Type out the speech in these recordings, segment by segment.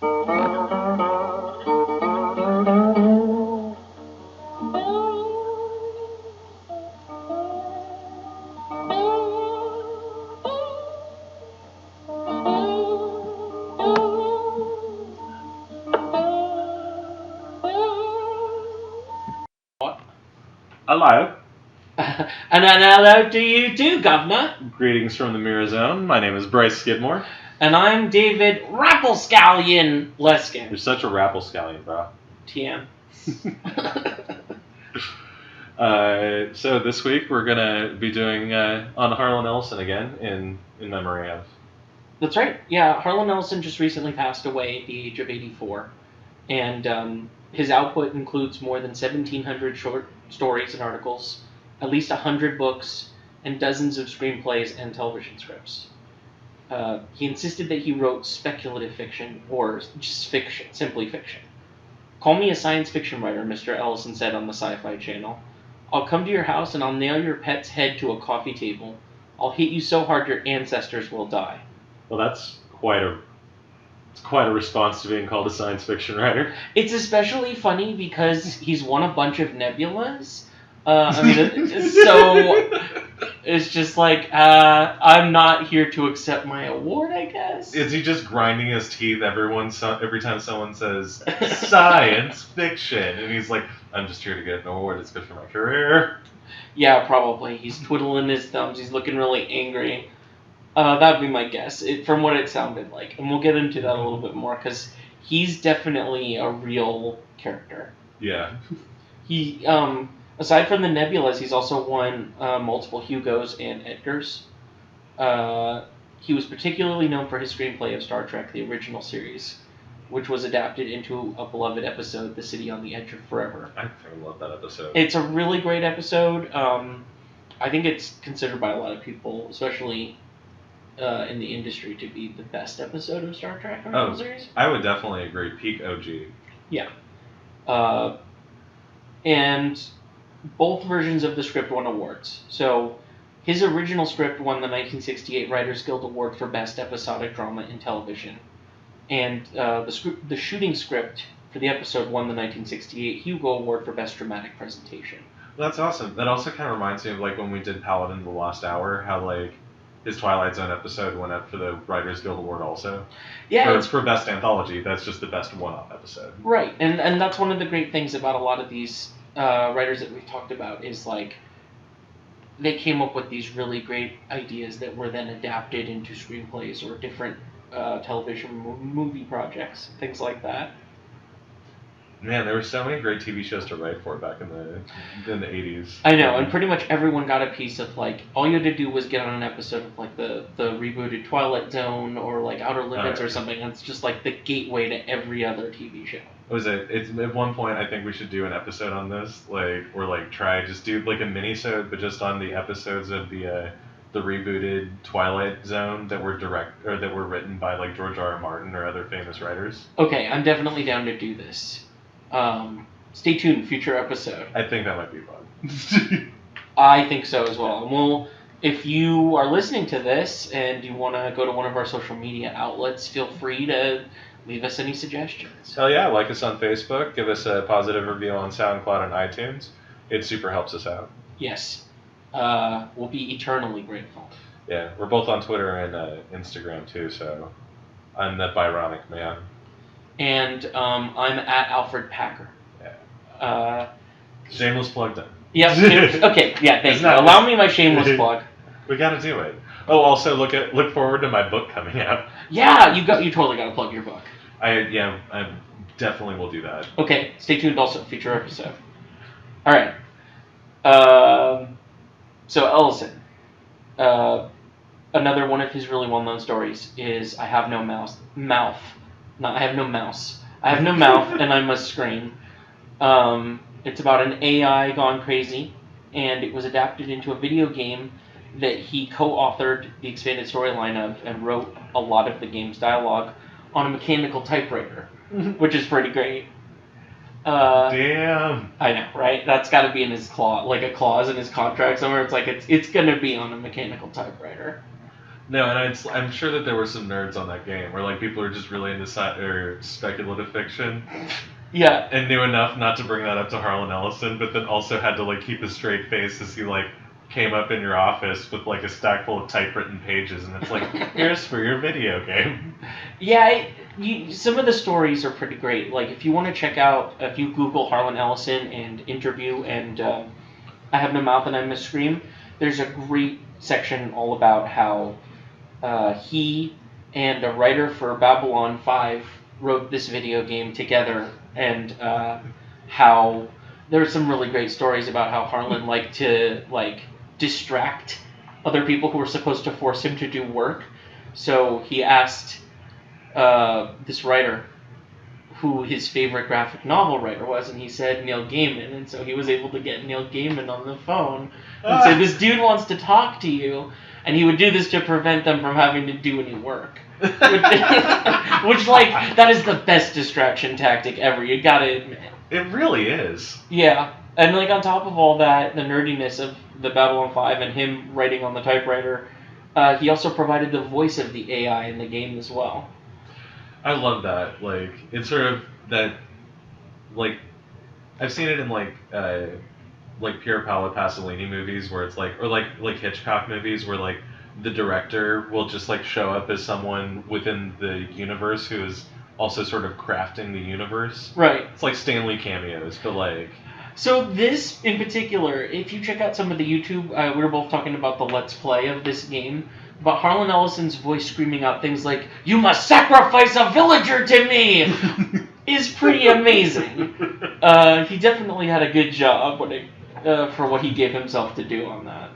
Hello. And hello to you too, Governor. Greetings from the Mirror Zone. My name is Bryce Skidmore. And I'm David Rapplescallion Leskin. You're such a rapplescallion, bro. TM. So this week we're gonna be doing on Harlan Ellison again in memory of. That's right. Yeah, Harlan Ellison just recently passed away at the age of 84. And his output includes more than 1,700 short stories and articles, at least 100 books, and dozens of screenplays and television scripts. He insisted that he wrote speculative fiction, or just fiction, simply fiction. "Call me a science fiction writer," Mr. Ellison said on the Sci-Fi Channel. "I'll come to your house and I'll nail your pet's head to a coffee table. I'll hit you so hard your ancestors will die." Well, that's quite a response to being called a science fiction writer. It's especially funny because he's won a bunch of Nebulas. So it's just like, I'm not here to accept my award, I guess. Is he just grinding his teeth every time someone says science fiction? And he's like, I'm just here to get an award. It's good for my career. Yeah, probably. He's twiddling his thumbs. He's looking really angry. That'd be my guess, from what it sounded like. And we'll get into that a little bit more, because he's definitely a real character. Yeah. He, aside from the Nebulas, he's also won multiple Hugos and Edgars. He was particularly known for his screenplay of Star Trek, the original series, which was adapted into a beloved episode, The City on the Edge of Forever. I fucking love that episode. It's a really great episode. I think it's considered by a lot of people, especially in the industry, to be the best episode of Star Trek original series. I would definitely agree. Peak OG. Yeah. And both versions of the script won awards. So his original script won the 1968 Writers Guild Award for Best Episodic Drama in Television. And the shooting script for the episode won the 1968 Hugo Award for Best Dramatic Presentation. Well, that's awesome. That also kind of reminds me of like when we did Paladin the Lost Hour, how like his Twilight Zone episode went up for the Writers Guild Award also. Yeah, it's for Best Anthology. That's just the best one-off episode. Right, and that's one of the great things about a lot of these writers that we've talked about is like they came up with these really great ideas that were then adapted into screenplays or different television movie projects, things like that. Man, there were so many great TV shows to write for back in the 80s. I know, and pretty much everyone got a piece of, like, all you had to do was get on an episode of, like, the rebooted Twilight Zone or, like, Outer Limits or something, and it's just, like, the gateway to every other TV show. It's at one point I think we should do an episode on this, like, or, like, just do, like, a mini-sode, but just on the episodes of the rebooted Twilight Zone that were written by, like, George R. R. Martin or other famous writers. Okay, I'm definitely down to do this. Stay tuned, future episode. I think that might be fun. I think so as well. And we'll, if you are listening to this and you want to go to one of our social media outlets, feel free to leave us any suggestions. Hell yeah, like us on Facebook, give us a positive review on SoundCloud and iTunes. It super helps us out. Yes. We'll be eternally grateful. Yeah, we're both on Twitter and Instagram too, so I'm that Byronic man. And I'm at Alfred Packer. Yeah. Shameless plug then. Yeah. Okay. Yeah. Thanks. Allow me my shameless plug. We gotta do it. Oh, also look forward to my book coming out. Yeah, you totally gotta plug your book. I definitely will do that. Okay. Stay tuned. Also, future episode. All right. So Ellison. Another one of his really well-known stories is I have no mouse. I have no mouse. I have no mouth, and I must scream. It's about an AI gone crazy, and it was adapted into a video game that he co-authored the expanded storyline of and wrote a lot of the game's dialogue on a mechanical typewriter, which is pretty great. Damn. I know, right? That's got to be in his clause in his contract somewhere. It's like it's going to be on a mechanical typewriter. No, and I'm sure that there were some nerds on that game where like people are just really into or speculative fiction. Yeah. And knew enough not to bring that up to Harlan Ellison, but then also had to like keep a straight face as he like came up in your office with like a stack full of typewritten pages, and it's like, here's for your video game. Yeah, some of the stories are pretty great. Like if you want to check out, if you Google Harlan Ellison and interview and I Have No Mouth and I Must Scream, there's a great section all about how he and a writer for Babylon 5 wrote this video game together, and how there's some really great stories about how Harlan liked to like distract other people who were supposed to force him to do work. So he asked this writer who his favorite graphic novel writer was, and he said Neil Gaiman, and so he was able to get Neil Gaiman on the phone and say, this dude wants to talk to you, and he would do this to prevent them from having to do any work. Which, like, that is the best distraction tactic ever, you gotta admit. It really is. Yeah, and like on top of all that, the nerdiness of the Babylon 5 and him writing on the typewriter, he also provided the voice of the AI in the game as well. I love that. Like, it's sort of that, like, I've seen it in like Pier Paolo Pasolini movies where it's like, or like Hitchcock movies where like the director will just like show up as someone within the universe who is also sort of crafting the universe. Right. It's like Stanley cameos, but like. So this in particular, if you check out some of the YouTube, we were both talking about the Let's Play of this game, but Harlan Ellison's voice screaming out things like, "You must sacrifice a villager to me!" is pretty amazing. He definitely had a good job for what he gave himself to do on that.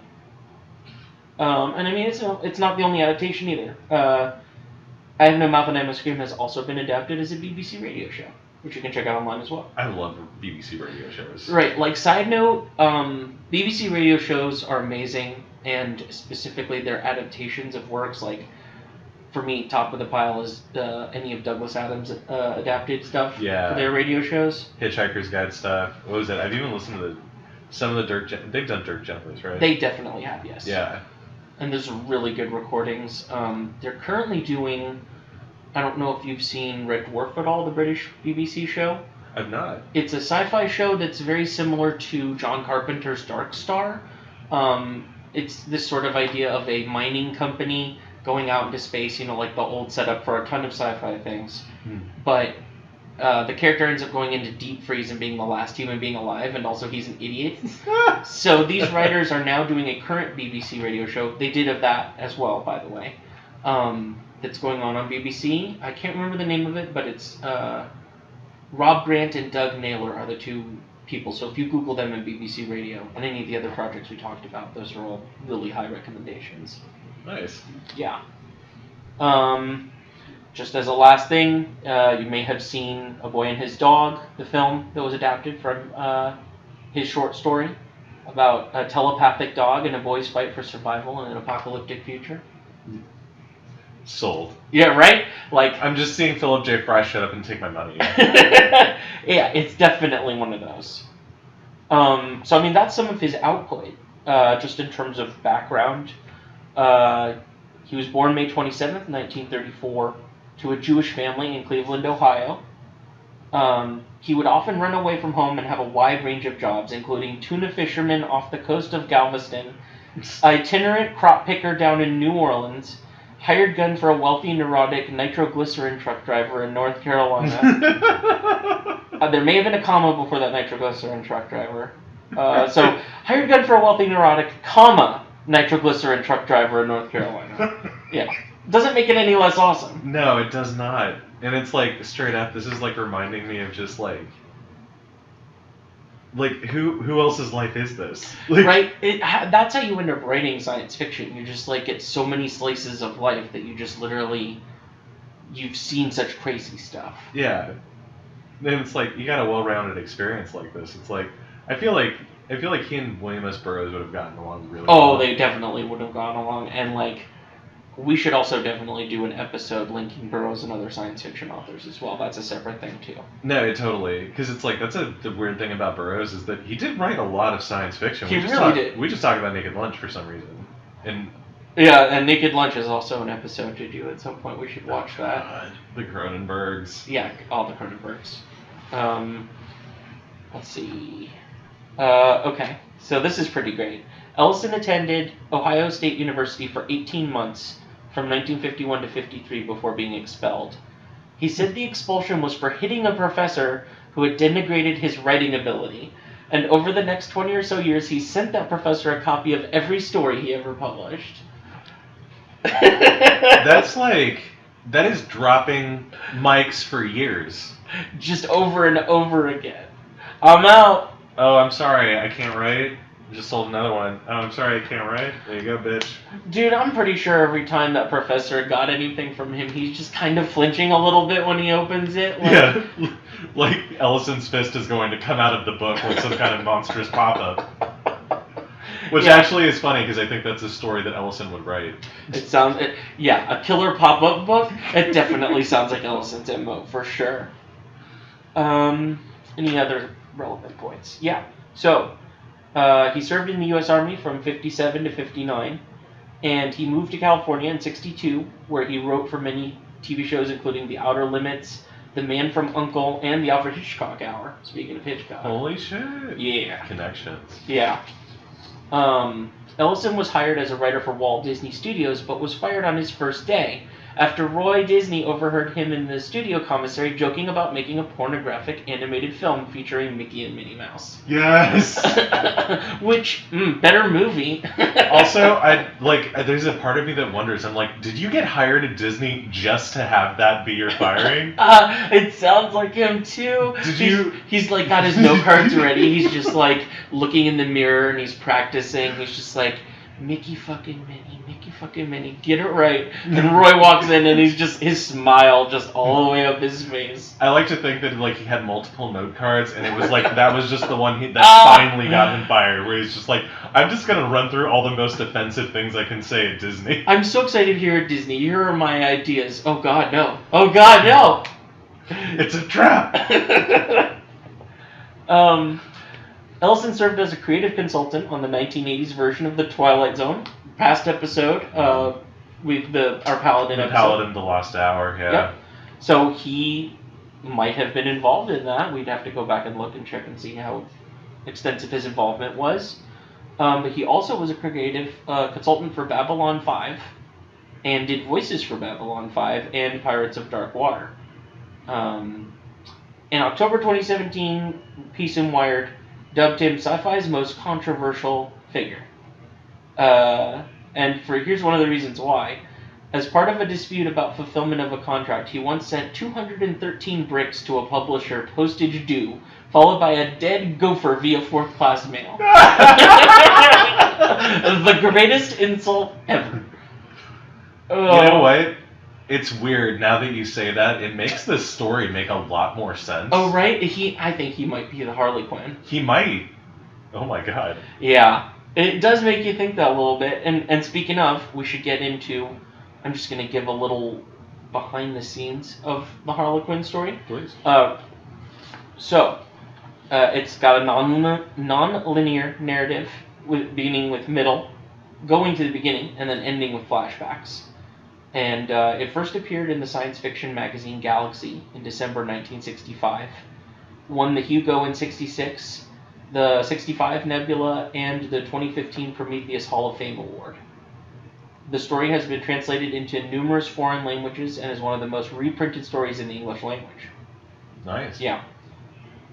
And I mean, it's not the only adaptation either. I Have No Mouth and I Must Scream has also been adapted as a BBC radio show, which you can check out online as well. I love BBC radio shows. Right, like side note, BBC radio shows are amazing, and specifically their adaptations of works. Like, for me, top of the pile is any of Douglas Adams' adapted stuff for their radio shows. Hitchhiker's Guide stuff. What was it? I've even listened to some of the they've done Dirk Gently's, right? They definitely have, yes. Yeah. And there's really good recordings. They're currently doing, I don't know if you've seen Red Dwarf at all, the British BBC show. I've not. It's a sci-fi show that's very similar to John Carpenter's Dark Star. It's this sort of idea of a mining company going out into space, like the old setup for a ton of sci-fi things. But the character ends up going into deep freeze and being the last human being alive, and also he's an idiot. So these writers are now doing a current BBC radio show. They did of that as well, by the way. That's going on BBC. I can't remember the name of it, but it's Rob Grant and Doug Naylor are the two people. So if you Google them in BBC Radio and any of the other projects we talked about, those are all really high recommendations. Nice. Yeah. Just as a last thing, you may have seen A Boy and His Dog, the film that was adapted from his short story about a telepathic dog and a boy's fight for survival in an apocalyptic future. Sold. Yeah, right? Like, I'm just seeing Philip J. Fry shut up and take my money. Yeah, it's definitely one of those. So, I mean, that's some of his output, just in terms of background. He was born May 27th, 1934, to a Jewish family in Cleveland, Ohio. He would often run away from home and have a wide range of jobs, including tuna fisherman off the coast of Galveston, itinerant crop picker down in New Orleans, hired gun for a wealthy, neurotic nitroglycerin truck driver in North Carolina. There may have been a comma before that nitroglycerin truck driver. So, hired gun for a wealthy, neurotic, comma, nitroglycerin truck driver in North Carolina. Yeah. Doesn't make it any less awesome. No, it does not. And it's like, straight up, this is like reminding me of just like who else's life is this? Like, right? That's how you end up writing science fiction. You just like get so many slices of life that you just literally, you've seen such crazy stuff. Yeah. And it's like, you got a well-rounded experience like this. It's like, I feel like he and William S. Burroughs would have gotten along really well. Oh, they definitely would have gotten along. And like, we should also definitely do an episode linking Burroughs and other science fiction authors as well. That's a separate thing too. No, totally. Because it's like, that's the weird thing about Burroughs is that he did write a lot of science fiction. He really did. We just talk about Naked Lunch for some reason. And Yeah, and Naked Lunch is also an episode to do at some point. We should watch that. God, the Cronenbergs. Yeah, all the Cronenbergs. Let's see. Okay, so this is pretty great. Ellison attended Ohio State University for 18 months from 1951 to 53 before being expelled. He said the expulsion was for hitting a professor who had denigrated his writing ability. And over the next 20 or so years, he sent that professor a copy of every story he ever published. That is dropping mics for years. Just over and over again. I'm out. Oh, I'm sorry, I can't write. Just sold another one. Oh, I'm sorry, I can't write. There you go, bitch. Dude, I'm pretty sure every time that professor got anything from him, he's just kind of flinching a little bit when he opens it. Yeah, like Ellison's fist is going to come out of the book with some kind of monstrous pop-up. Which actually is funny, because I think that's a story that Ellison would write. A killer pop-up book. It definitely sounds like Ellison's MO, for sure. Any other relevant points? Yeah. So, he served in the U.S. Army from 57 to 59, and he moved to California in 62, where he wrote for many TV shows, including The Outer Limits, The Man from U.N.C.L.E., and The Alfred Hitchcock Hour. Speaking of Hitchcock. Holy shit. Yeah. Connections. Yeah. Ellison was hired as a writer for Walt Disney Studios, but was fired on his first day after Roy Disney overheard him in the studio commissary joking about making a pornographic animated film featuring Mickey and Minnie Mouse. Yes! Which, better movie. Also, there's a part of me that wonders, I'm like, did you get hired at Disney just to have that be your firing? It sounds like him too. He's like got his note cards ready. He's just like looking in the mirror and he's practicing. He's just like, Mickey fucking Minnie, get it right. And Roy walks in and he's just, his smile just all the way up his face. I like to think that he had multiple note cards and it was like, that was just the one that finally got him fired, where he's just like, I'm just gonna run through all the most offensive things I can say at Disney. I'm so excited here at Disney. Here are my ideas. Oh god, no. Oh god, no! It's a trap! Ellison served as a creative consultant on the 1980s version of The Twilight Zone. Past episode, with our Paladin episode. Paladin, The Lost Hour, yeah. Yep. So he might have been involved in that. We'd have to go back and look and check and see how extensive his involvement was. But he also was a creative consultant for Babylon 5 and did voices for Babylon 5 and Pirates of Dark Water. In October 2017, Peace and Wired dubbed him sci-fi's most controversial figure. And here's one of the reasons why. As part of a dispute about fulfillment of a contract, he once sent 213 bricks to a publisher, postage due, followed by a dead gopher via fourth-class mail. The greatest insult ever. You know what? It's weird, now that you say that, it makes this story make a lot more sense. Oh, right? I think he might be the Harlequin. He might. Oh my god. Yeah. It does make you think that a little bit. And speaking of, we should get into... I'm just going to give a little behind the scenes of the Harlequin story. Please. It's got a non-linear narrative, beginning with middle, going to the beginning, and then ending with flashbacks. And it first appeared in the science fiction magazine Galaxy in December 1965. Won the Hugo in 66, the 65 Nebula, and the 2015 Prometheus Hall of Fame Award. The story has been translated into numerous foreign languages and is one of the most reprinted stories in the English language. Nice. Yeah.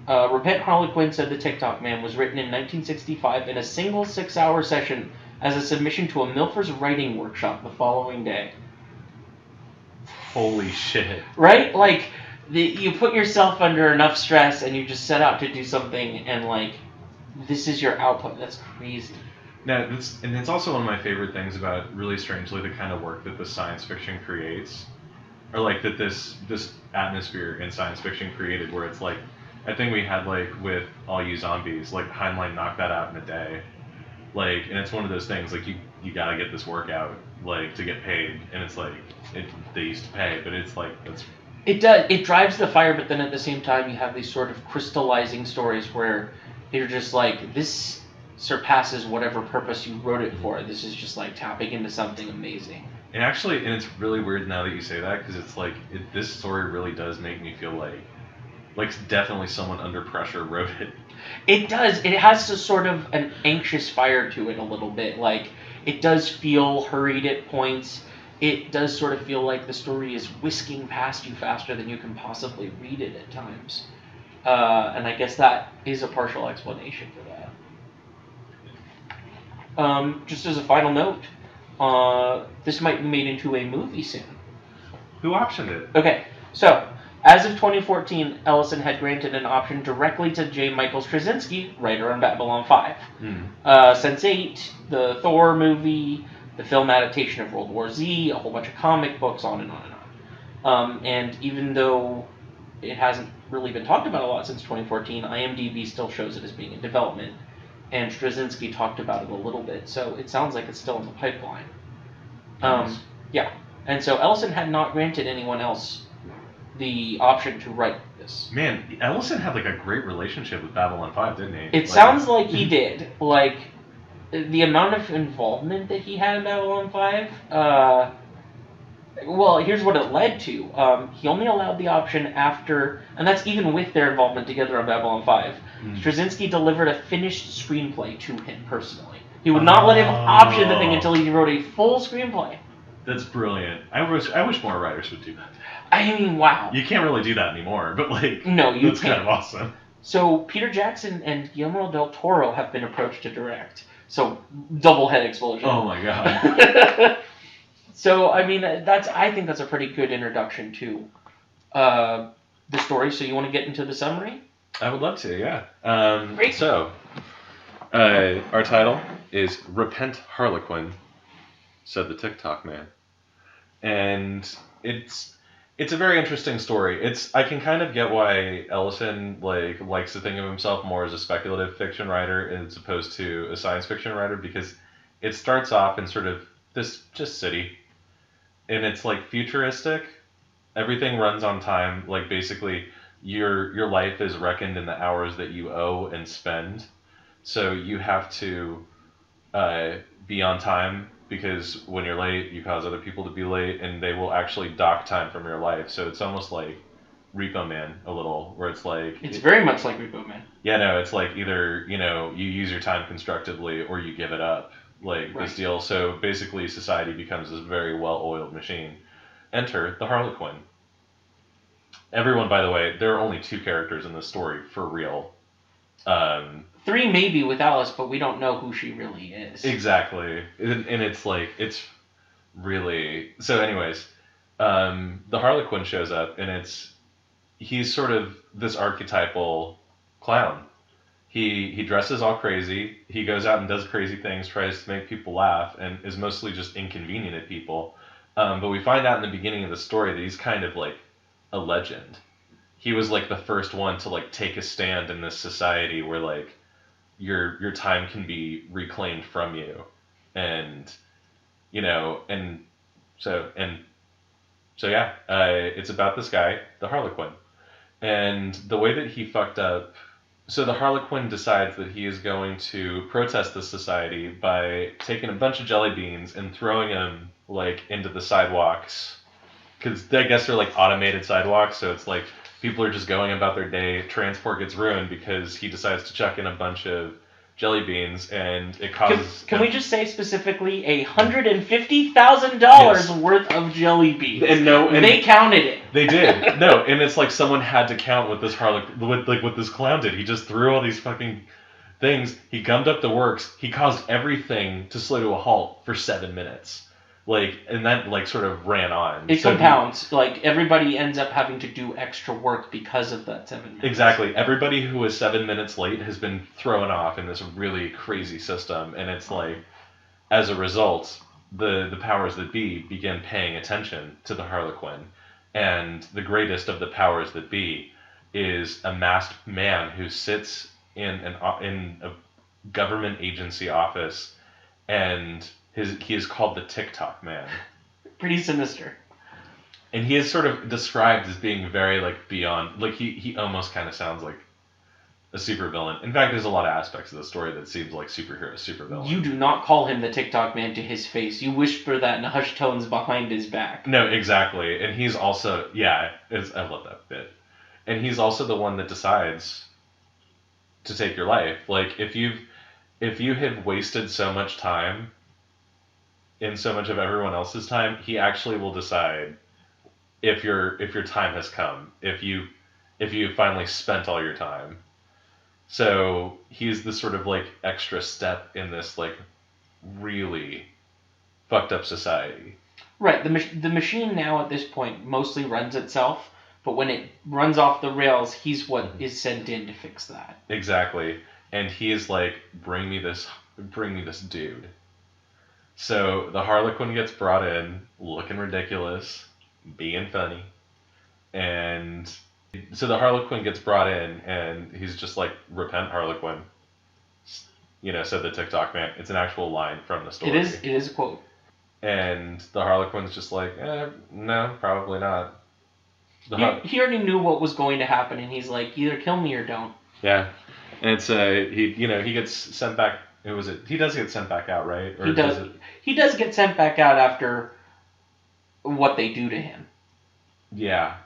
Repent Harlequin said the Tic-Tockman was written in 1965 in a single 6-hour session as a submission to a Milfer's writing workshop the following day. Holy shit. Right? Like, you put yourself under enough stress and you just set out to do something and, like, this is your output. That's crazy. Now, it's also one of my favorite things about, really strangely, the kind of work that the science fiction creates. Or, like, that this atmosphere in science fiction created, where it's like, I think we had, like, with All You Zombies, like, Heinlein knocked that out in a day. Like, and it's one of those things, like, you gotta get this work out, like, to get paid. And it's like, they used to pay, but it's like, that's... It does. It drives the fire, but then at the same time, you have these sort of crystallizing stories where you're just like, this surpasses whatever purpose you wrote it for. This is just like tapping into something amazing. And actually, and it's really weird now that you say that, because it's like this story really does make me feel like definitely someone under pressure wrote it. It does. It has a sort of an anxious fire to it a little bit. Like, it does feel hurried at points. It does sort of feel like the story is whisking past you faster than you can possibly read it at times. And I guess that is a partial explanation for that. Just as a final note, this might be made into a movie soon. Who optioned it? Okay, so as of 2014, Ellison had granted an option directly to J. Michael Straczynski, writer on Babylon 5. Sense8, the Thor movie, the film adaptation of World War Z, a whole bunch of comic books, on and on and on. And even though it hasn't really been talked about a lot since 2014, IMDb still shows it as being in development. And Straczynski talked about it a little bit, so it sounds like it's still in the pipeline. Nice. Yeah, and so Ellison had not granted anyone else the option to write this. Man, Ellison had like a great relationship with Babylon 5, didn't he? It sounds like he did. Like, the amount of involvement that he had in Babylon 5, well, here's what it led to. He only allowed the option after, and that's even with their involvement together on Babylon 5. Straczynski delivered a finished screenplay to him personally. He would not let him option the thing until he wrote a full screenplay. That's brilliant. I wish more writers would do that. I mean, wow. You can't really do that anymore, but like, no, you that's can't. Kind of awesome. So Peter Jackson and Guillermo del Toro have been approached to direct. So double head explosion. Oh my god. So I mean, I think that's a pretty good introduction to the story. So you want to get into the summary? I would love to, yeah. Great. So, our title is "Repent, Harlequin," said the Tic-Tock Man, and it's a very interesting story. I can kind of get why Ellison likes to think of himself more as a speculative fiction writer as opposed to a science fiction writer, because it starts off in sort of this just city, and it's like futuristic. Everything runs on time. Like basically, your life is reckoned in the hours that you owe and spend. So you have to be on time, because when you're late, you cause other people to be late, and they will actually dock time from your life. So it's almost like Repo Man a little, where it's like... It's very much like Repo Man. Yeah, no, it's like either, you use your time constructively or you give it up, like Right. this deal. So basically society becomes this very well-oiled machine. Enter the Harlequin. Everyone, by the way, there are only 2 characters in this story, for real. 3 maybe with Alice, but we don't know who she really is. Exactly. And it's like, it's really... So anyways, the Harlequin shows up, and he's sort of this archetypal clown. He dresses all crazy, he goes out and does crazy things, tries to make people laugh, and is mostly just inconvenient at people. But we find out in the beginning of the story that he's kind of like a legend. He was like the first one to like take a stand in this society where like your time can be reclaimed from you, and so yeah, it's about this guy, the Harlequin, and the way that he fucked up. So the Harlequin decides that he is going to protest this society by taking a bunch of jelly beans and throwing them like into the sidewalks, because I guess they're like automated sidewalks, so it's like people are just going about their day. Transport gets ruined because he decides to chuck in a bunch of jelly beans, and it causes... Can we just say specifically $150,000 worth of jelly beans? And they counted it. They did. No, and it's like someone had to count what this what this clown did. He just threw all these fucking things. He gummed up the works. He caused everything to slow to a halt for 7 minutes. And that sort of ran on. It compounds. Everybody ends up having to do extra work because of that 7 minutes. Exactly. Everybody who was 7 minutes late has been thrown off in this really crazy system, and it's like, as a result, the powers that be begin paying attention to the Harlequin, and the greatest of the powers that be is a masked man who sits in a government agency office, and he is called the Tic-Tock Man. Pretty sinister. And he is sort of described as being very beyond, he almost kind of sounds like a supervillain. In fact, there's a lot of aspects of the story that seems like supervillain. You do not call him the Tic-Tock Man to his face. You whisper that in hushed tones behind his back. No, exactly. And he's also, I love that bit. And he's also the one that decides to take your life. Like, if you have wasted so much time in so much of everyone else's time, he actually will decide if your time has come, if you finally spent all your time. So he's the sort of like extra step in this like really fucked up society. Right. The machine now at this point mostly runs itself, but when it runs off the rails, he's what is sent in to fix that. Exactly. And he is like, bring me this dude. So the Harlequin gets brought in, looking ridiculous, being funny, and so the Harlequin gets brought in, and he's just like, repent, Harlequin. Said the Tic-Tock Man. It's an actual line from the story. It is a quote. And the Harlequin's just like, no, probably not. He already knew what was going to happen, and he's like, either kill me or don't. Yeah. And it's he gets sent back. He does get sent back out, right? Or he does. He does get sent back out after what they do to him. Yeah.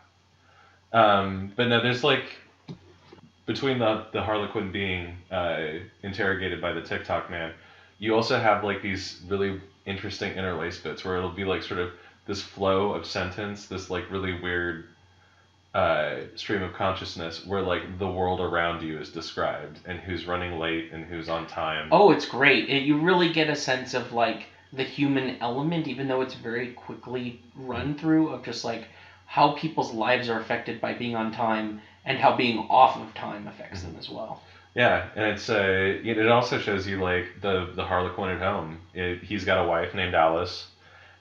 But no, there's like, between the Harlequin being interrogated by the Tic-Tock Man, you also have like these really interesting interlaced bits where it'll be like sort of this flow of sentence, this like really weird stream of consciousness where like the world around you is described and who's running late and who's on time. Oh, it's great. You really get a sense of like the human element, even though it's very quickly run through, of just like how people's lives are affected by being on time and how being off of time affects them as well. Yeah, and it also shows you like the Harlequin at home. He's got a wife named Alice,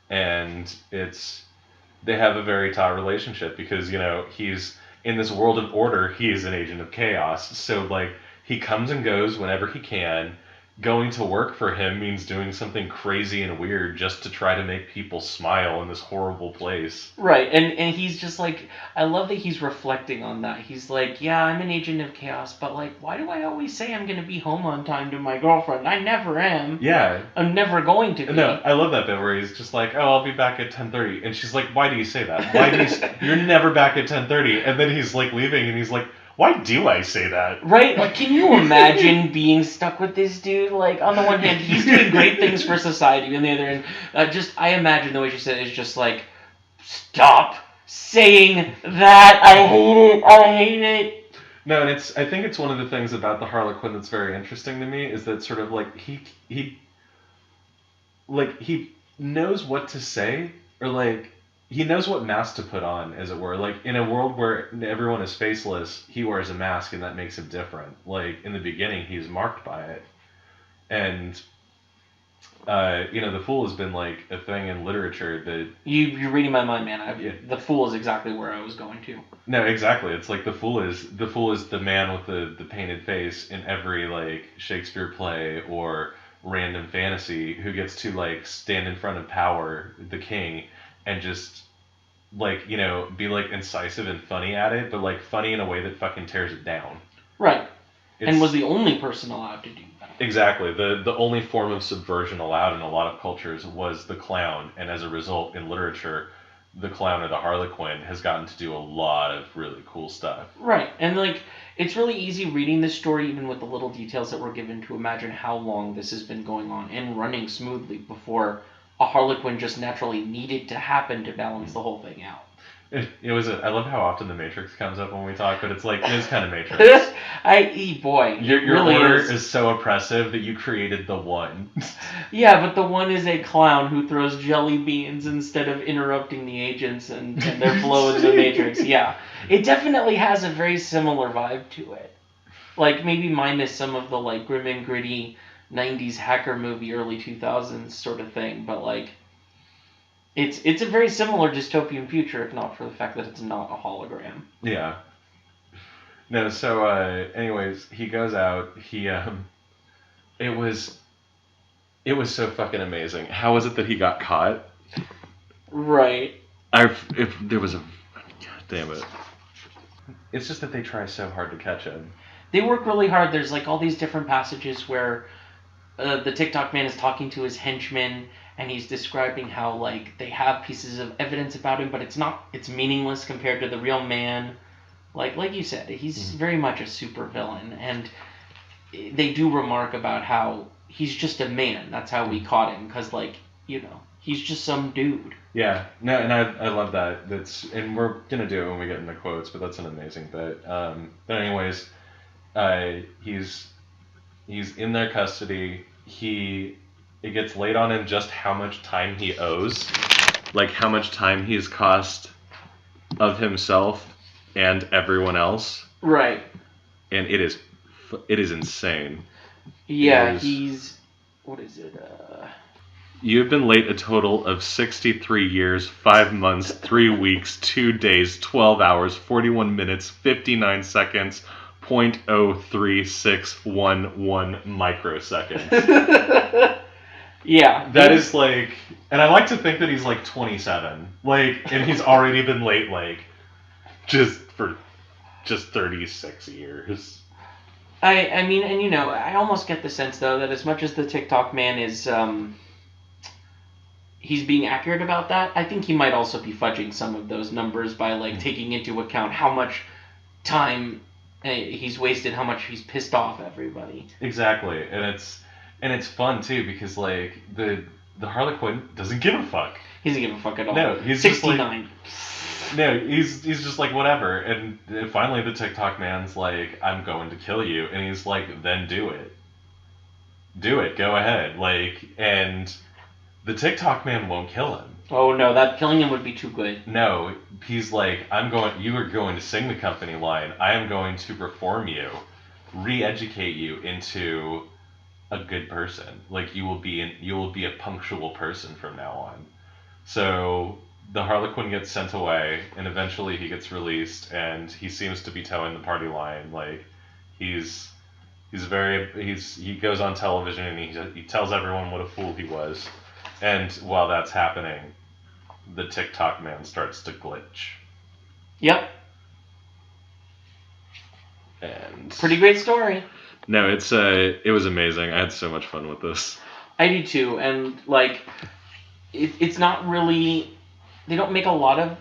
and they have a very taut relationship because he's in this world of order. He is an agent of chaos, so like he comes and goes whenever he can. Going to work for him means doing something crazy and weird just to try to make people smile in this horrible place. Right, and he's just like, I love that he's reflecting on that. He's like, yeah, I'm an agent of chaos, but like, why do I always say I'm going to be home on time to my girlfriend? I never am. Yeah. I'm never going to be. No, I love that bit where he's just like, oh, I'll be back at 10:30. And she's like, why do you say that? You're never back at 10:30. And then he's like leaving and he's like, why do I say that? Right? Like, can you imagine being stuck with this dude? Like, on the one hand, he's doing great things for society. On the other hand, I imagine the way she said it is just like, stop saying that. I hate it. No, and I think it's one of the things about the Harlequin that's very interesting to me is that sort of like he knows what to say, or like he knows what mask to put on, as it were. Like, in a world where everyone is faceless, he wears a mask, and that makes him different. Like, in the beginning, he's marked by it. And, the Fool has been, like, a thing in literature that... You're reading my mind, man. Yeah. The Fool is exactly where I was going to. No, exactly. It's like the Fool is the man with the painted face in every, like, Shakespeare play or random fantasy who gets to, like, stand in front of power, the king, and just, like, be, like, incisive and funny at it, but, like, funny in a way that fucking tears it down. Right. And was the only person allowed to do that. Exactly. The only form of subversion allowed in a lot of cultures was the clown, and as a result, in literature, the clown or the Harlequin has gotten to do a lot of really cool stuff. Right. And, like, it's really easy reading this story, even with the little details that were given, to imagine how long this has been going on and running smoothly before a Harlequin just naturally needed to happen to balance the whole thing out. I love how often the Matrix comes up when we talk, but it's like, it is kind of Matrix. Your really order is so oppressive that you created the one. Yeah, but the one is a clown who throws jelly beans instead of interrupting the agents and their flow in the Matrix. Yeah, it definitely has a very similar vibe to it. Like, maybe minus some of the, like, grim and gritty 90s hacker movie, early 2000s sort of thing, but, like, it's a very similar dystopian future, if not for the fact that it's not a hologram. Yeah. No, so, anyways, he goes out, it was so fucking amazing. How was it that he got caught? Right. If there was God damn it. It's just that they try so hard to catch him. They work really hard. There's like all these different passages where the Tic-Tock Man is talking to his henchmen, and he's describing how like they have pieces of evidence about him, but it's meaningless compared to the real man. Like you said, he's very much a super villain, and they do remark about how he's just a man. That's how we caught him, because he's just some dude. Yeah, no, and I love that. And we're gonna do it when we get into quotes, but that's an amazing bit. But anyways, he's in their custody. It gets laid on him just how much time he owes, like how much time he's cost of himself and everyone else. Right. And it is insane. Yeah, what is it? You have been late a total of 63 years, 5 months, 3 weeks, 2 days, 12 hours, 41 minutes, 59 seconds, 0.03611 microseconds. Yeah. That is like, and I like to think that he's like 27, and he's already been late, just 36 years. I mean, and I almost get the sense though that as much as the Tic-Tock Man is, he's being accurate about that, I think he might also be fudging some of those numbers by taking into account how much time he's wasted, how much he's pissed off everybody. Exactly, and it's fun too because the Harlequin doesn't give a fuck. He doesn't give a fuck at all. No, he's 69. He's just like whatever, and finally the Tic-Tock Man's like, I'm going to kill you, and he's like, then do it, go ahead, and the Tic-Tock Man won't kill him. Oh no, that killing him would be too good. No, he's like, you are going to sing the company line. I am going to reform you, re-educate you into a good person. You will be a punctual person from now on. So the Harlequin gets sent away, and eventually he gets released, and he seems to be towing the party line. He goes on television and he tells everyone what a fool he was. And while that's happening, the Tic-Tock Man starts to glitch. Yep. And pretty great story. No, it was amazing. I had so much fun with this. I do too, and it's not really. They don't make a lot of.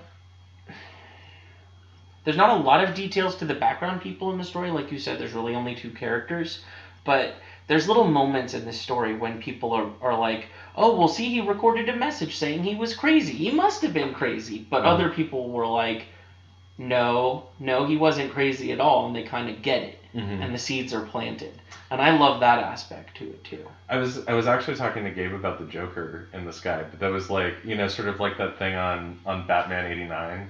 There's not a lot of details to the background people in the story. Like you said, there's really only 2 characters, but there's little moments in this story when people are like, oh, well, see, he recorded a message saying he was crazy. He must have been crazy. But other people were like, no, he wasn't crazy at all, and they kind of get it, and the seeds are planted. And I love that aspect to it, too. I was actually talking to Gabe about the Joker in the sky, but that was sort of like that thing on Batman 89,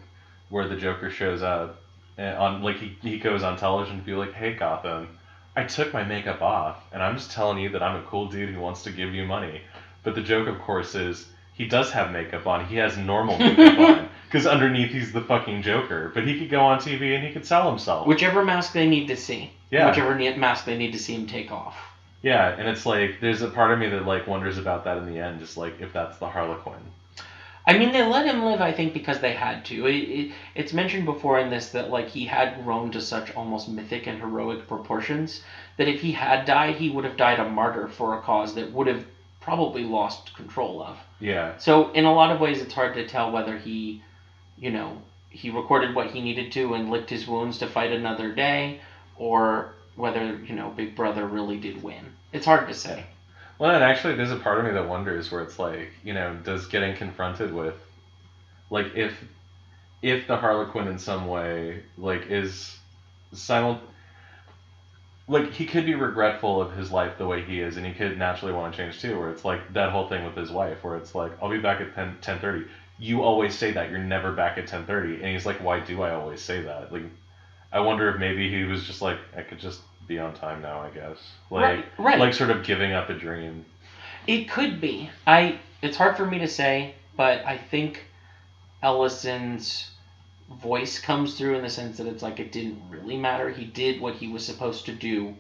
where the Joker shows up, and he goes on television to be like, hey, Gotham, I took my makeup off, and I'm just telling you that I'm a cool dude who wants to give you money. But the joke, of course, is he does have makeup on. He has normal makeup on. Because underneath he's the fucking Joker. But he could go on TV and he could sell himself. Whichever mask they need to see. Yeah. Whichever mask they need to see him take off. Yeah, and it's there's a part of me that wonders about that in the end, just if that's the Harlequin. I mean, they let him live, I think, because they had to. It's mentioned before in this that he had grown to such almost mythic and heroic proportions that if he had died, he would have died a martyr for a cause that would have probably lost control of. Yeah. So in a lot of ways, it's hard to tell whether he recorded what he needed to and licked his wounds to fight another day, or whether, Big Brother really did win. It's hard to say. Well, and actually, there's a part of me that wonders where it's does getting confronted with, if the Harlequin in some way, is he could be regretful of his life the way he is, and he could naturally want to change too, where it's that whole thing with his wife, where it's I'll be back at 10:30. You always say that. You're never back at 10:30. And he's like, why do I always say that? I wonder if maybe he was just I could just be on time now, I guess. Right. Sort of giving up a dream. It could be. It's hard for me to say, but I think Ellison's voice comes through in the sense that it's it didn't really matter. He did what he was supposed to do,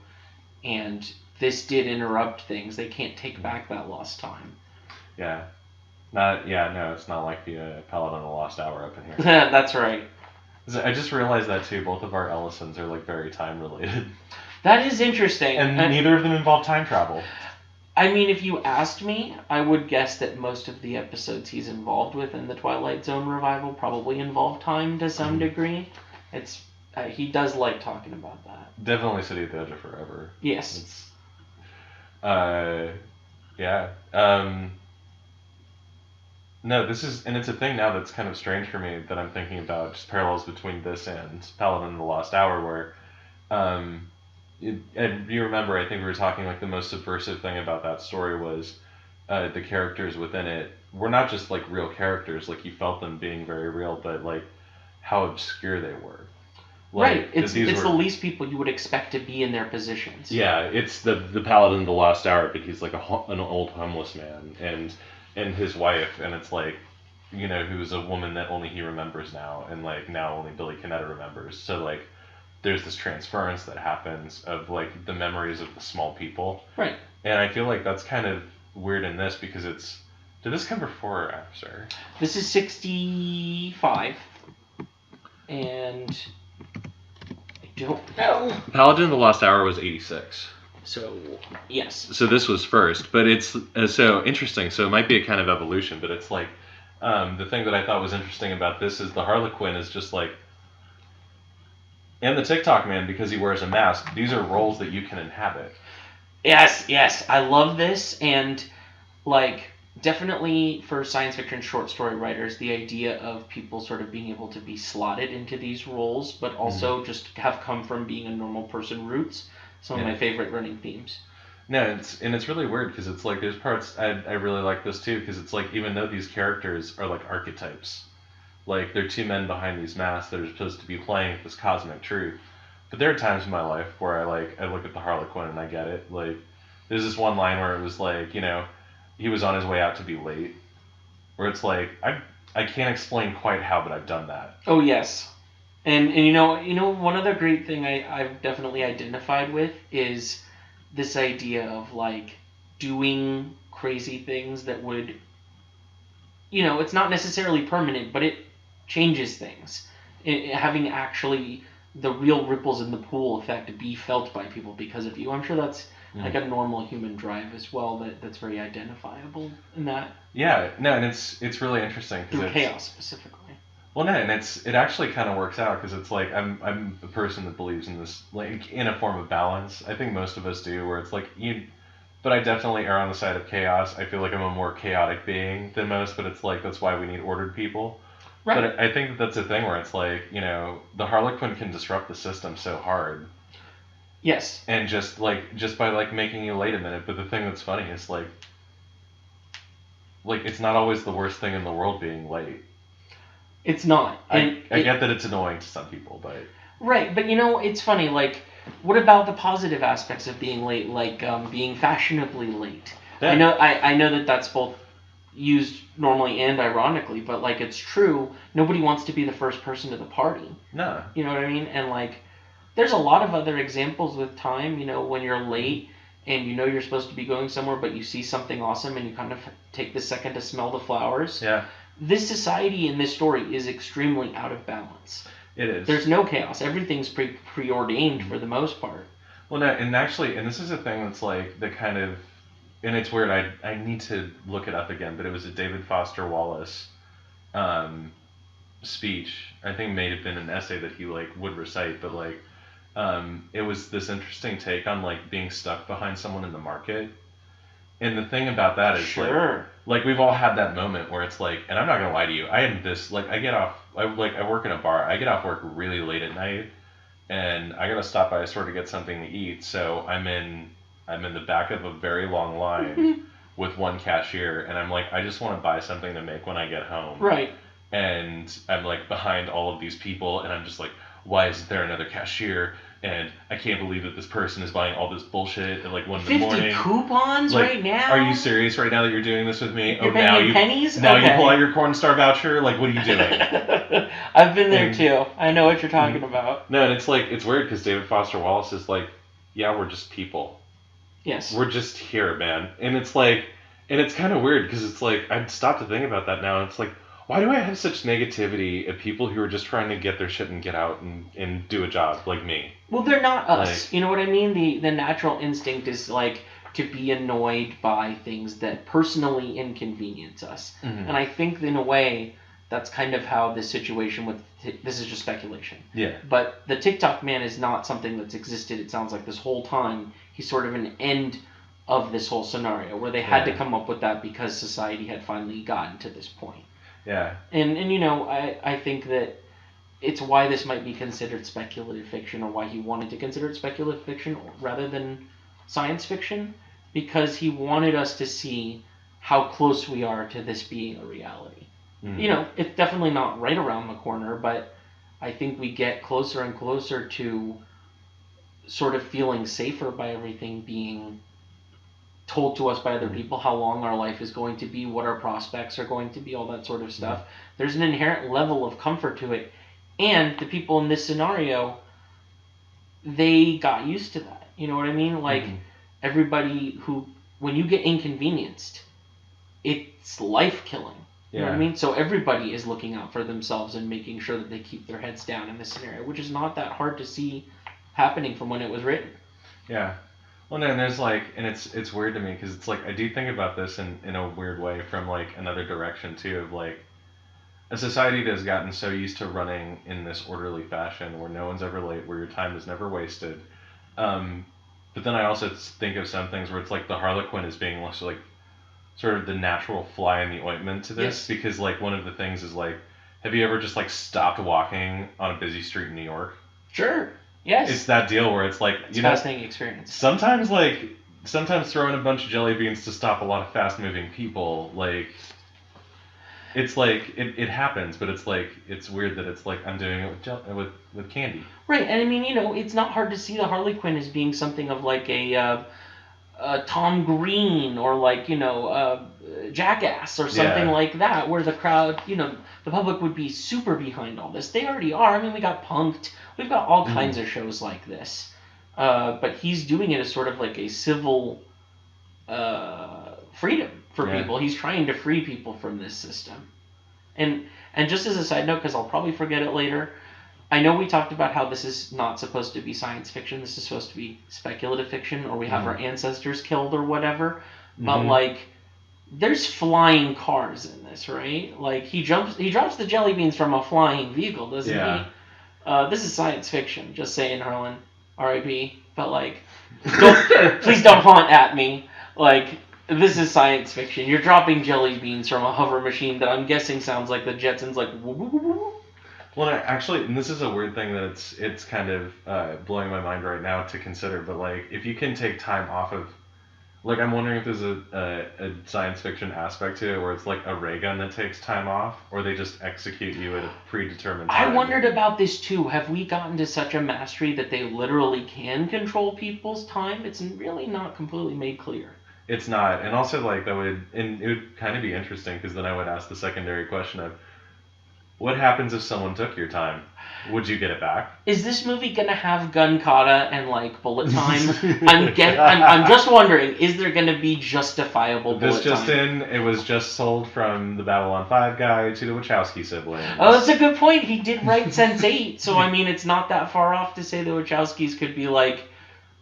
and this did interrupt things. They can't take back that lost time. Yeah. No, it's not like the Paladin of the Lost Hour up in here. That's right. I just realized that too. Both of our Ellisons are very time related. That is interesting. And neither of them involve time travel. I mean, if you asked me, I would guess that most of the episodes he's involved with in the Twilight Zone revival probably involve time to some degree. It's he does like talking about that. Definitely City at the Edge of Forever. Yes. It's, yeah. No, this is, and it's a thing now that's kind of strange for me that I'm thinking about, just parallels between this and Paladin and the Lost Hour, where, and you remember, I think we were talking, like, the most subversive thing about that story was the characters within it were not just, like, real characters, like, you felt them being very real, but, like, how obscure they were. Like, right, it's the least people you would expect to be in their positions. Yeah, it's the Paladin of the Lost Hour, but he's like an old homeless man, and his wife, and it's like, you know, who's a woman that only he remembers now, and like now only Billy Canetta remembers. So like, there's this transference that happens of like the memories of the small people. Right. And I feel like that's kind of weird in this because it's. Did this come before or after? This is 65, and I don't know. Paladin of the Lost Hour was 86. So, yes. So this was first, but it's so interesting. So it might be a kind of evolution, but it's like the thing that I thought was interesting about this is the Harlequin is just like, and the Tic-Tock Man, because he wears a mask, these are roles that you can inhabit. Yes, I love this, and like definitely for science fiction short story writers, the idea of people sort of being able to be slotted into these roles, but also just have come from being a normal person roots. Some of my favorite running themes. No, it's really weird because it's like there's parts I really like this too because it's like even though these characters are like archetypes, like they're two men behind these masks that are supposed to be playing with this cosmic truth, but there are times in my life where I look at the Harlequin and I get it. Like there's this one line where it was like, you know, he was on his way out to be late, where it's like I can't explain quite how, but I've done that. Oh yes. And you know one other great thing I've definitely identified with is this idea of like doing crazy things that would, you know, it's not necessarily permanent, but it changes things. Having actually the real ripples in the pool effect be felt by people because of you. I'm sure that's like a normal human drive as well that's very identifiable in that. Yeah, no, and it's really interesting through chaos specifically. Well, no, and it actually kind of works out because it's like I'm a person that believes in this like in a form of balance. I think most of us do, where it's like but I definitely err on the side of chaos. I feel like I'm a more chaotic being than most, but it's like that's why we need ordered people. Right. But I think that's a thing where it's like, you know, the Harlequin can disrupt the system so hard. Yes. And just by like making you late a minute, but the thing that's funny is like it's not always the worst thing in the world being late. It's not. I get that it's annoying to some people, but... Right, but you know, it's funny, like, what about the positive aspects of being late, like being fashionably late? Yeah. I know that that's both used normally and ironically, but, like, it's true. Nobody wants to be the first person to the party. No. You know what I mean? And, like, there's a lot of other examples with time, you know, when you're late and you know you're supposed to be going somewhere, but you see something awesome and you kind of take the second to smell the flowers. Yeah. This society in this story is extremely out of balance. It is. There's no chaos. Everything's preordained for the most part. Well, no, and actually, and this is a thing that's like the kind of, and it's weird. I need to look it up again, but it was a David Foster Wallace speech. I think it may have been an essay that he like would recite, but like it was this interesting take on like being stuck behind someone in the market. And the thing about that is like we've all had that moment where it's like, and I'm not gonna lie to you, I am this like I work in a bar, I get off work really late at night, and I gotta stop by a store to get something to eat. So I'm in the back of a very long line with one cashier, and I'm like, I just want to buy something to make when I get home. Right. And I'm like behind all of these people, and I'm just like, why isn't there another cashier? And I can't believe that this person is buying all this bullshit at like 1 in the morning. 50 coupons like, right now? Are you serious right now that you're doing this with me? You're paying pennies? Now you pull out your Cornstar voucher? Like, what are you doing? I've been there too. I know what you're talking about. No, and it's like, it's weird because David Foster Wallace is like, yeah, we're just people. Yes. We're just here, man. And it's like, and it's kind of weird because it's like, I'd stop to think about that now, and it's like, why do I have such negativity of people who are just trying to get their shit and get out and do a job like me? Well, they're not us. Like, You know what I mean? The natural instinct is like to be annoyed by things that personally inconvenience us. Mhm. And I think in a way that's kind of how this situation with this is just speculation. yeah, But the Tic-Tock Man is not something that's existed, it sounds like, this whole time. He's sort of an end of this whole scenario where they had to come up with that because society had finally gotten to this point. yeah, And you know, I think that it's why this might be considered speculative fiction, or why he wanted to consider it speculative fiction rather than science fiction, because he wanted us to see how close we are to this being a reality. Mhm. You know, it's definitely not right around the corner, but I think we get closer and closer to sort of feeling safer by everything being told to us by other people, how long our life is going to be, what our prospects are going to be, all that sort of stuff. There's an inherent level of comfort to it. And the people in this scenario, they got used to that. You know what I mean? Like, everybody who, when you get inconvenienced, it's life killing. You know what I mean? So everybody is looking out for themselves and making sure that they keep their heads down in this scenario, which is not that hard to see happening from when it was written. Yeah. Well, no, and there's like, and it's weird to me because it's like I do think about this in a weird way from like another direction too, of like a society that has gotten so used to running in this orderly fashion where no one's ever late, where your time is never wasted. But then I also think of some things where it's like the Harlequin is being like sort of the natural fly in the ointment to this, because like one of the things is like, have you ever just like stopped walking on a busy street in New York? Sure. Yes. It's that deal where it's like, it's a fascinating experience. Sometimes throwing a bunch of jelly beans to stop a lot of fast moving people, like, it's like it happens, but it's like it's weird that it's like I'm doing it with candy. Right, and I mean, you know, it's not hard to see the Harlequin as being something of like a Tom Green or like, you know, Jackass or something like that, where the crowd, you know, the public would be super behind all this. They already are. I mean, we got Punk'd. We've got all kinds of shows like this. But he's doing it as sort of like a civil freedom for people. He's trying to free people from this system. And just as a side note, because I'll probably forget it later, I know we talked about how this is not supposed to be science fiction. This is supposed to be speculative fiction, or we have our ancestors killed or whatever. But like, there's flying cars in this, right? Like he drops the jelly beans from a flying vehicle, doesn't he? This is science fiction. Just saying, Harlan, R.I.P. But like, please don't haunt at me. Like, this is science fiction. You're dropping jelly beans from a hover machine that I'm guessing sounds like the Jetsons, like. Woo, woo, woo, woo. Well, actually, and this is a weird thing that it's kind of blowing my mind right now to consider, but like, if you can take time off of, like, I'm wondering if there's a science fiction aspect to it where it's like a ray gun that takes time off, or they just execute you at a predetermined time. I wondered about this too. Have we gotten to such a mastery that they literally can control people's time? It's really not completely made clear. It's not, and also like it would kind of be interesting, because then I would ask the secondary question of, what happens if someone took your time? Would you get it back? Is this movie gonna have gun kata and like bullet time? I'm just wondering, is there gonna be justifiable bullet time? It was just sold from the Babylon 5 guy to the Wachowski siblings. Oh, that's a good point. He did write Sense8, so I mean, it's not that far off to say the Wachowskis could be like,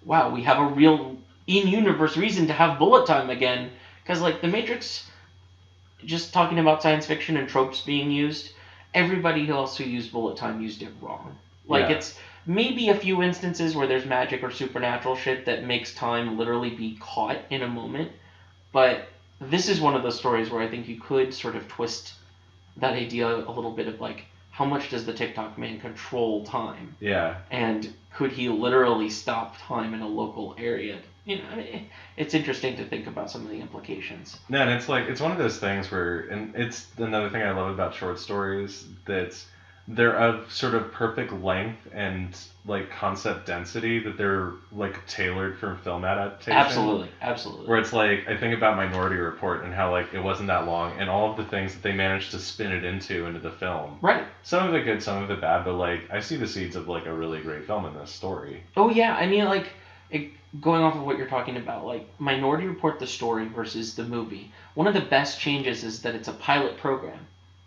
wow, we have a real in-universe reason to have bullet time again. Because like The Matrix, just talking about science fiction and tropes being used, everybody else who used bullet time used it wrong. Like, it's maybe a few instances where there's magic or supernatural shit that makes time literally be caught in a moment. But this is one of those stories where I think you could sort of twist that idea a little bit of like, how much does the Tic-Tock Man control time? Yeah. And could he literally stop time in a local area? You know, I mean, it's interesting to think about some of the implications. No, and it's like, it's one of those things where, and it's another thing I love about short stories, that they're of sort of perfect length and like concept density, that they're like tailored for film adaptation. Absolutely. Where it's like, I think about Minority Report and how like it wasn't that long, and all of the things that they managed to spin it into the film. Right. Some of it good, some of it bad, but like I see the seeds of like a really great film in this story. Oh yeah, I mean like, going off of what you're talking about, like Minority Report, the story versus the movie. One of the best changes is that it's a pilot program.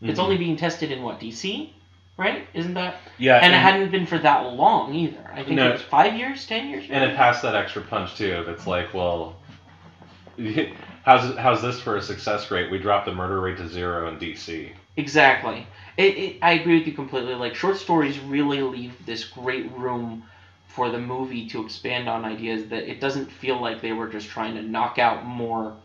It's only being tested in DC, right? Isn't that? Yeah. And it hadn't been for that long either. I think it was 5 years, 10 years. Maybe? And it passed that extra punch too. It's like, well, how's this for a success rate? We dropped the murder rate to 0 in DC. Exactly. I agree with you completely. Like, short stories really leave this great room for the movie to expand on ideas that it doesn't feel like they were just trying to knock out more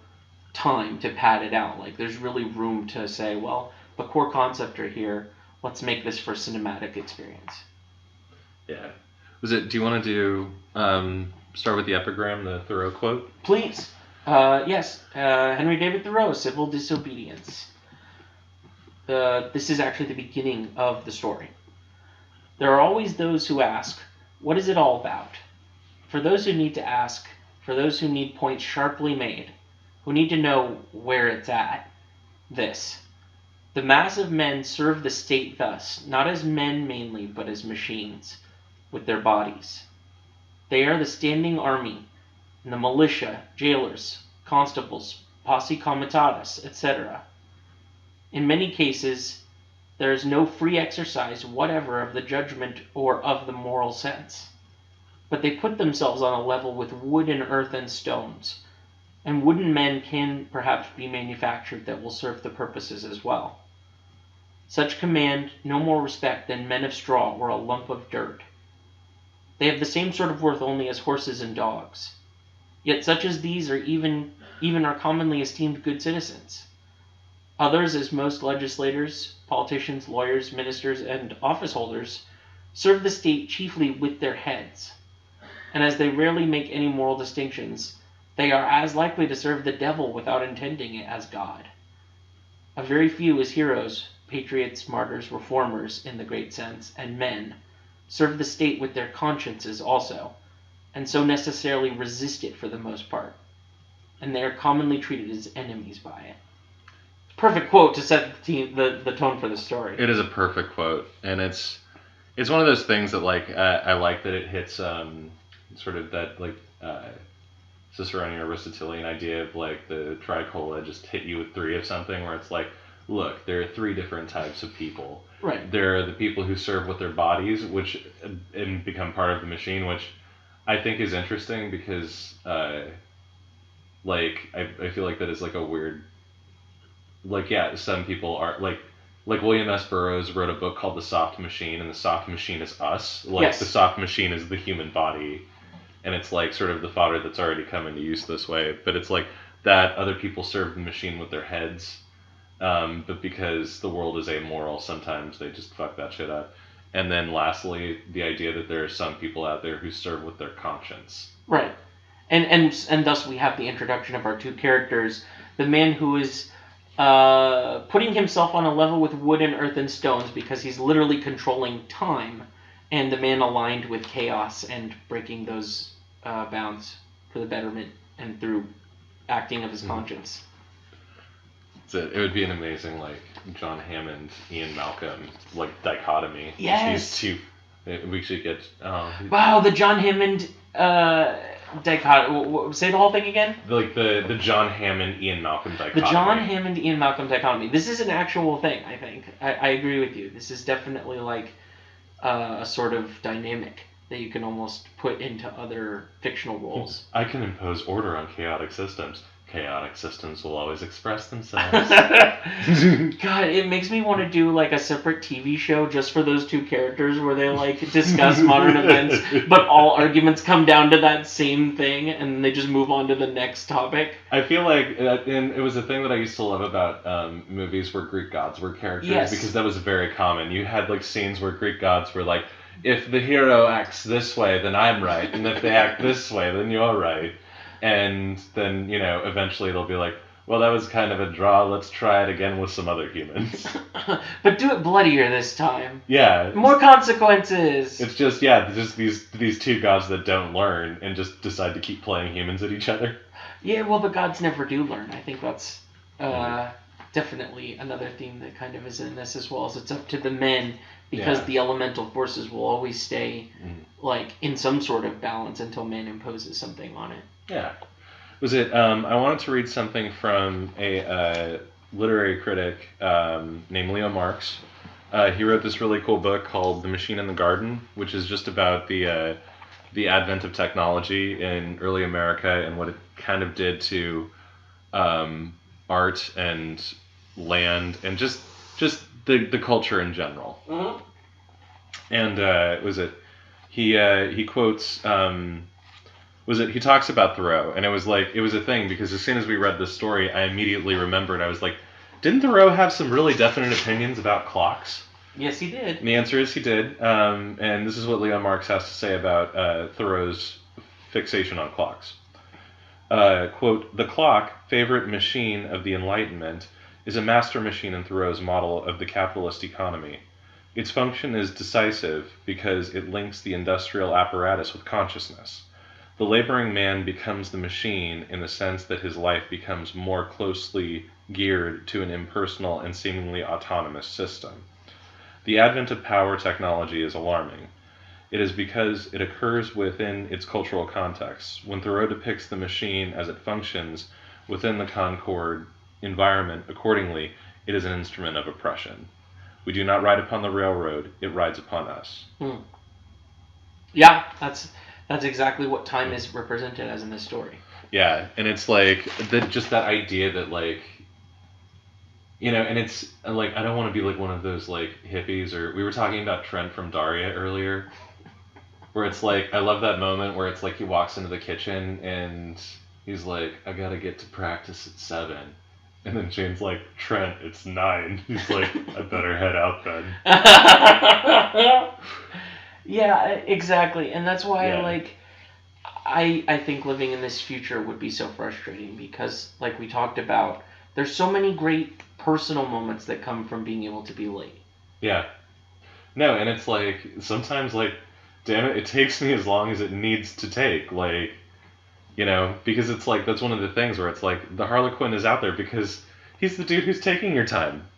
time to pad it out. Like, there's really room to say, well, the core concept are here. Let's make this for cinematic experience. Yeah. Do you want to do start with the epigram, the Thoreau quote? Please. Yes. Henry David Thoreau, Civil Disobedience. This is actually the beginning of the story. There are always those who ask, what is it all about? For those who need to ask, for those who need points sharply made, who need to know where it's at, this. The mass of men serve the state thus, not as men mainly, but as machines, with their bodies. They are the standing army, and the militia, jailers, constables, posse comitatus, etc. In many cases, there is no free exercise whatever of the judgment or of the moral sense. But they put themselves on a level with wood and earth and stones, and wooden men can perhaps be manufactured that will serve the purposes as well. Such command no more respect than men of straw or a lump of dirt. They have the same sort of worth only as horses and dogs. Yet such as these are even are commonly esteemed good citizens. Others, as most legislators, politicians, lawyers, ministers, and office holders, serve the state chiefly with their heads. And as they rarely make any moral distinctions, they are as likely to serve the devil without intending it as God. A very few as heroes, patriots, martyrs, reformers in the great sense, and men, serve the state with their consciences also, and so necessarily resist it for the most part, and they are commonly treated as enemies by it. Perfect quote to set the tone for the story. It is a perfect quote, and it's one of those things that I like that it hits sort of that Ciceronian or Aristotelian idea of like the tricola just hit you with 3 of something, where it's like, look, there are 3 different types of people. Right. There are the people who serve with their bodies, and become part of the machine, which I think is interesting because I feel like that is like a weird. Like, yeah, some people are like William S. Burroughs wrote a book called The Soft Machine, and the soft machine is us. Like, yes. The soft machine is the human body, and it's like sort of the fodder that's already come into use this way. But it's like that other people serve the machine with their heads, but because the world is amoral, sometimes they just fuck that shit up. And then lastly, the idea that there are some people out there who serve with their conscience. Right. And thus we have the introduction of our 2 characters, the man who is putting himself on a level with wood and earth and stones because he's literally controlling time, and the man aligned with chaos and breaking those bounds for the betterment and through acting of his conscience. It would be an amazing John Hammond, Ian Malcolm dichotomy. Yes. These 2, we should get. Wow, the John Hammond dichotomy. Say the whole thing again. The John Hammond, Ian Malcolm dichotomy. The John Hammond, Ian Malcolm dichotomy. This is an actual thing, I think. I agree with you. This is definitely a sort of dynamic that you can almost put into other fictional roles. I can impose order on chaotic systems. Chaotic systems will always express themselves. God, it makes me want to do a separate TV show just for those 2 characters where they discuss modern events, but all arguments come down to that same thing, and they just move on to the next topic. I feel like, and it was a thing that I used to love about movies where Greek gods were characters, yes. Because that was very common. You had scenes where Greek gods were like, if the hero acts this way, then I'm right, and if they act this way, then you're right. And then, eventually they'll be like, well, that was kind of a draw. Let's try it again with some other humans. But do it bloodier this time. Yeah. More consequences. It's just these 2 gods that don't learn and just decide to keep playing humans at each other. Yeah, well, the gods never do learn. I think that's definitely another theme that kind of is in this, as well as it's up to the men, because the elemental forces will always stay in some sort of balance until man imposes something on it. Yeah. Was it, I wanted to read something from a literary critic named Leo Marx. He wrote this really cool book called The Machine in the Garden, which is just about the advent of technology in early America and what it kind of did to art and land and just the culture in general. Mm-hmm. And he quotes he talks about Thoreau, and it was a thing because as soon as we read this story, I immediately remembered. I was like, didn't Thoreau have some really definite opinions about clocks? Yes, he did. And the answer is he did. And this is what Leo Marx has to say about Thoreau's fixation on clocks. Quote, "The clock, favorite machine of the Enlightenment, is a master machine in Thoreau's model of the capitalist economy. Its function is decisive because it links the industrial apparatus with consciousness. The laboring man becomes the machine in the sense that his life becomes more closely geared to an impersonal and seemingly autonomous system. The advent of power technology is alarming. It is because it occurs within its cultural context. When Thoreau depicts the machine as it functions within the Concord environment, accordingly, it is an instrument of oppression. We do not ride upon the railroad, it rides upon us." Yeah, that's exactly what time is represented as in this story. Yeah, and it's like just that idea that and it's like I don't want to be like one of those like hippies, or we were talking about Trent from Daria earlier, where it's like I love that moment where it's like he walks into the kitchen and he's like, "I gotta get to practice at 7." And then Shane's like, "Trent, it's 9." He's like, "I better head out then." Yeah, exactly. And that's why I think living in this future would be so frustrating because, like we talked about, there's so many great personal moments that come from being able to be late. Yeah. No, and it's like, sometimes, damn it takes me as long as it needs to take. Because it's like, that's one of the things where it's like, the Harlequin is out there because he's the dude who's taking your time.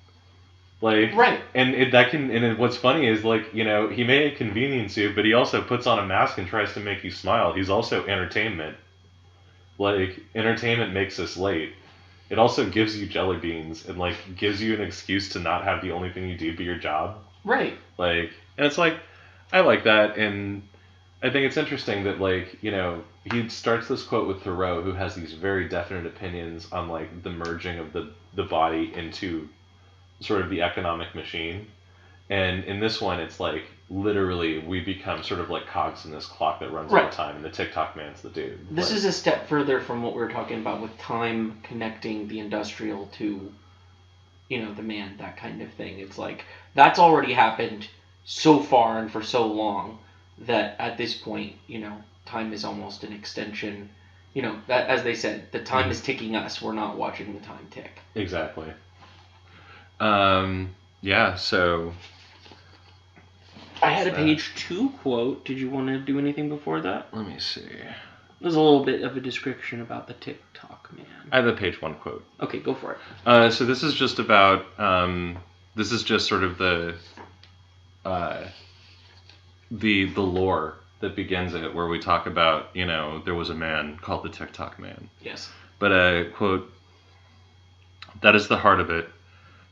Right. And what's funny is, he may inconvenience you, but he also puts on a mask and tries to make you smile. He's also entertainment. Entertainment makes us late. It also gives you jelly beans and, gives you an excuse to not have the only thing you do be your job. Right. And it's like, I like that, and I think it's interesting that, he starts this quote with Thoreau, who has these very definite opinions on, the merging of the body into sort of the economic machine. And in this one, it's literally we become sort of like cogs in this clock that runs all the time, and the Tic-Tock Man's the dude. This is a step further from what we were talking about with time connecting the industrial to, the man, that kind of thing. It's like, that's already happened so far and for so long that at this point, time is almost an extension. That, as they said, the time is ticking us. We're not watching the time tick. Exactly. Yeah, so... I had a page 2 quote. Did you want to do anything before that? Let me see. There's a little bit of a description about the Tic-Tock Man. I have a page 1 quote. Okay, go for it. So this is just about, this is just sort of the lore that begins it, where we talk about, there was a man called the Tic-Tock Man. Yes. But, quote, "That is the heart of it.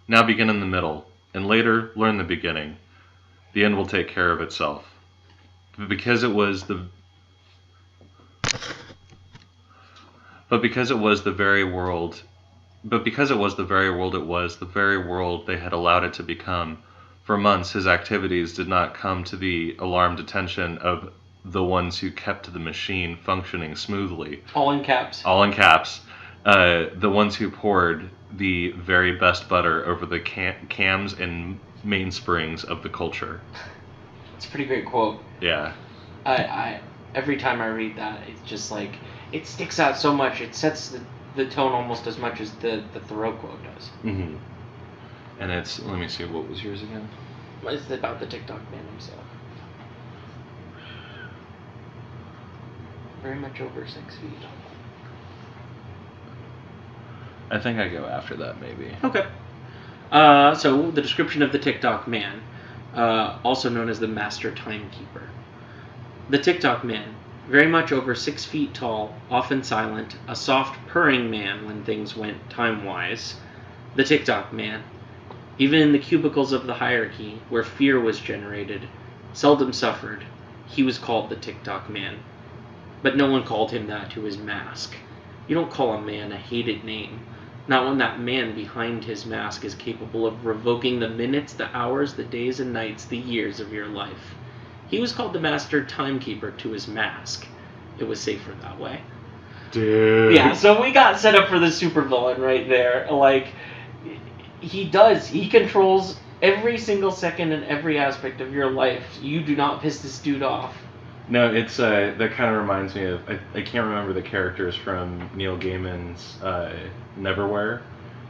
Now begin in the middle, and later learn the beginning. The end will take care of itself. But because it was the very world it was, the very world they had allowed it to become, for months his activities did not come to the alarmed attention of the ones who kept the machine functioning smoothly." All in caps. All in caps. The ones who poured the very best butter over the cams and mainsprings of the culture. It's a pretty great quote. Yeah. I every time I read that, it's just like, it sticks out so much. It sets the tone almost as much as the Thoreau quote does. Mm-hmm. And it's, let me see, what was yours again? It's about the Tic-Tock Man himself. Very much over 6 feet. I think I go after that, maybe. Okay. So, the description of the Tic-Tock Man, also known as the Master Timekeeper. The Tic-Tock Man, very much over 6 feet tall, often silent, a soft purring man when things went time-wise, The Tic-Tock Man. Even in the cubicles of the hierarchy, where fear was generated, seldom suffered, he was called the Tic-Tock Man. But no one called him that to his mask. You don't call a man a hated name, not when that man behind his mask is capable of revoking the minutes, the hours, the days and nights, the years of your life. He was called the master timekeeper to his mask. It was safer that way. Dude. Yeah, so we got set up for the supervillain right there. Like, he controls every single second and every aspect of your life. You do not piss this dude off. No, it's that kind of reminds me of I can't remember the characters from Neil Gaiman's Neverwhere,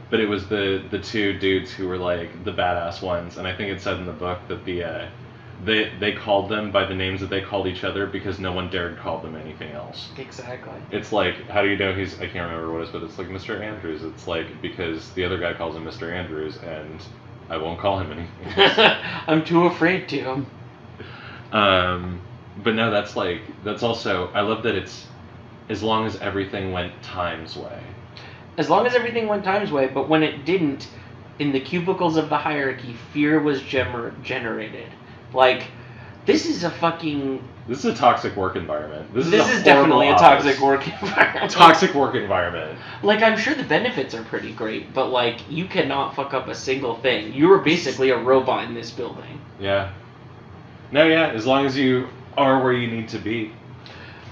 but it was the two dudes who were like the badass ones, and I think it said in the book that they called them by the names that they called each other because no one dared call them anything else. Exactly. It's like, how do you know he's, I can't remember what it is, but it's like Mr. Andrews. It's like, because the other guy calls him Mr. Andrews, and I won't call him anything else. I'm too afraid to. But no, that's also, I love that it's, as long as everything went Time's way. As long as everything went Time's way, but when it didn't, in the cubicles of the hierarchy, fear was generated. Like, this is a toxic work environment. This is definitely a toxic work environment. Toxic work environment. Like, I'm sure the benefits are pretty great, but, like, you cannot fuck up a single thing. You are basically a robot in this building. Yeah. No, yeah, as long as you are where you need to be.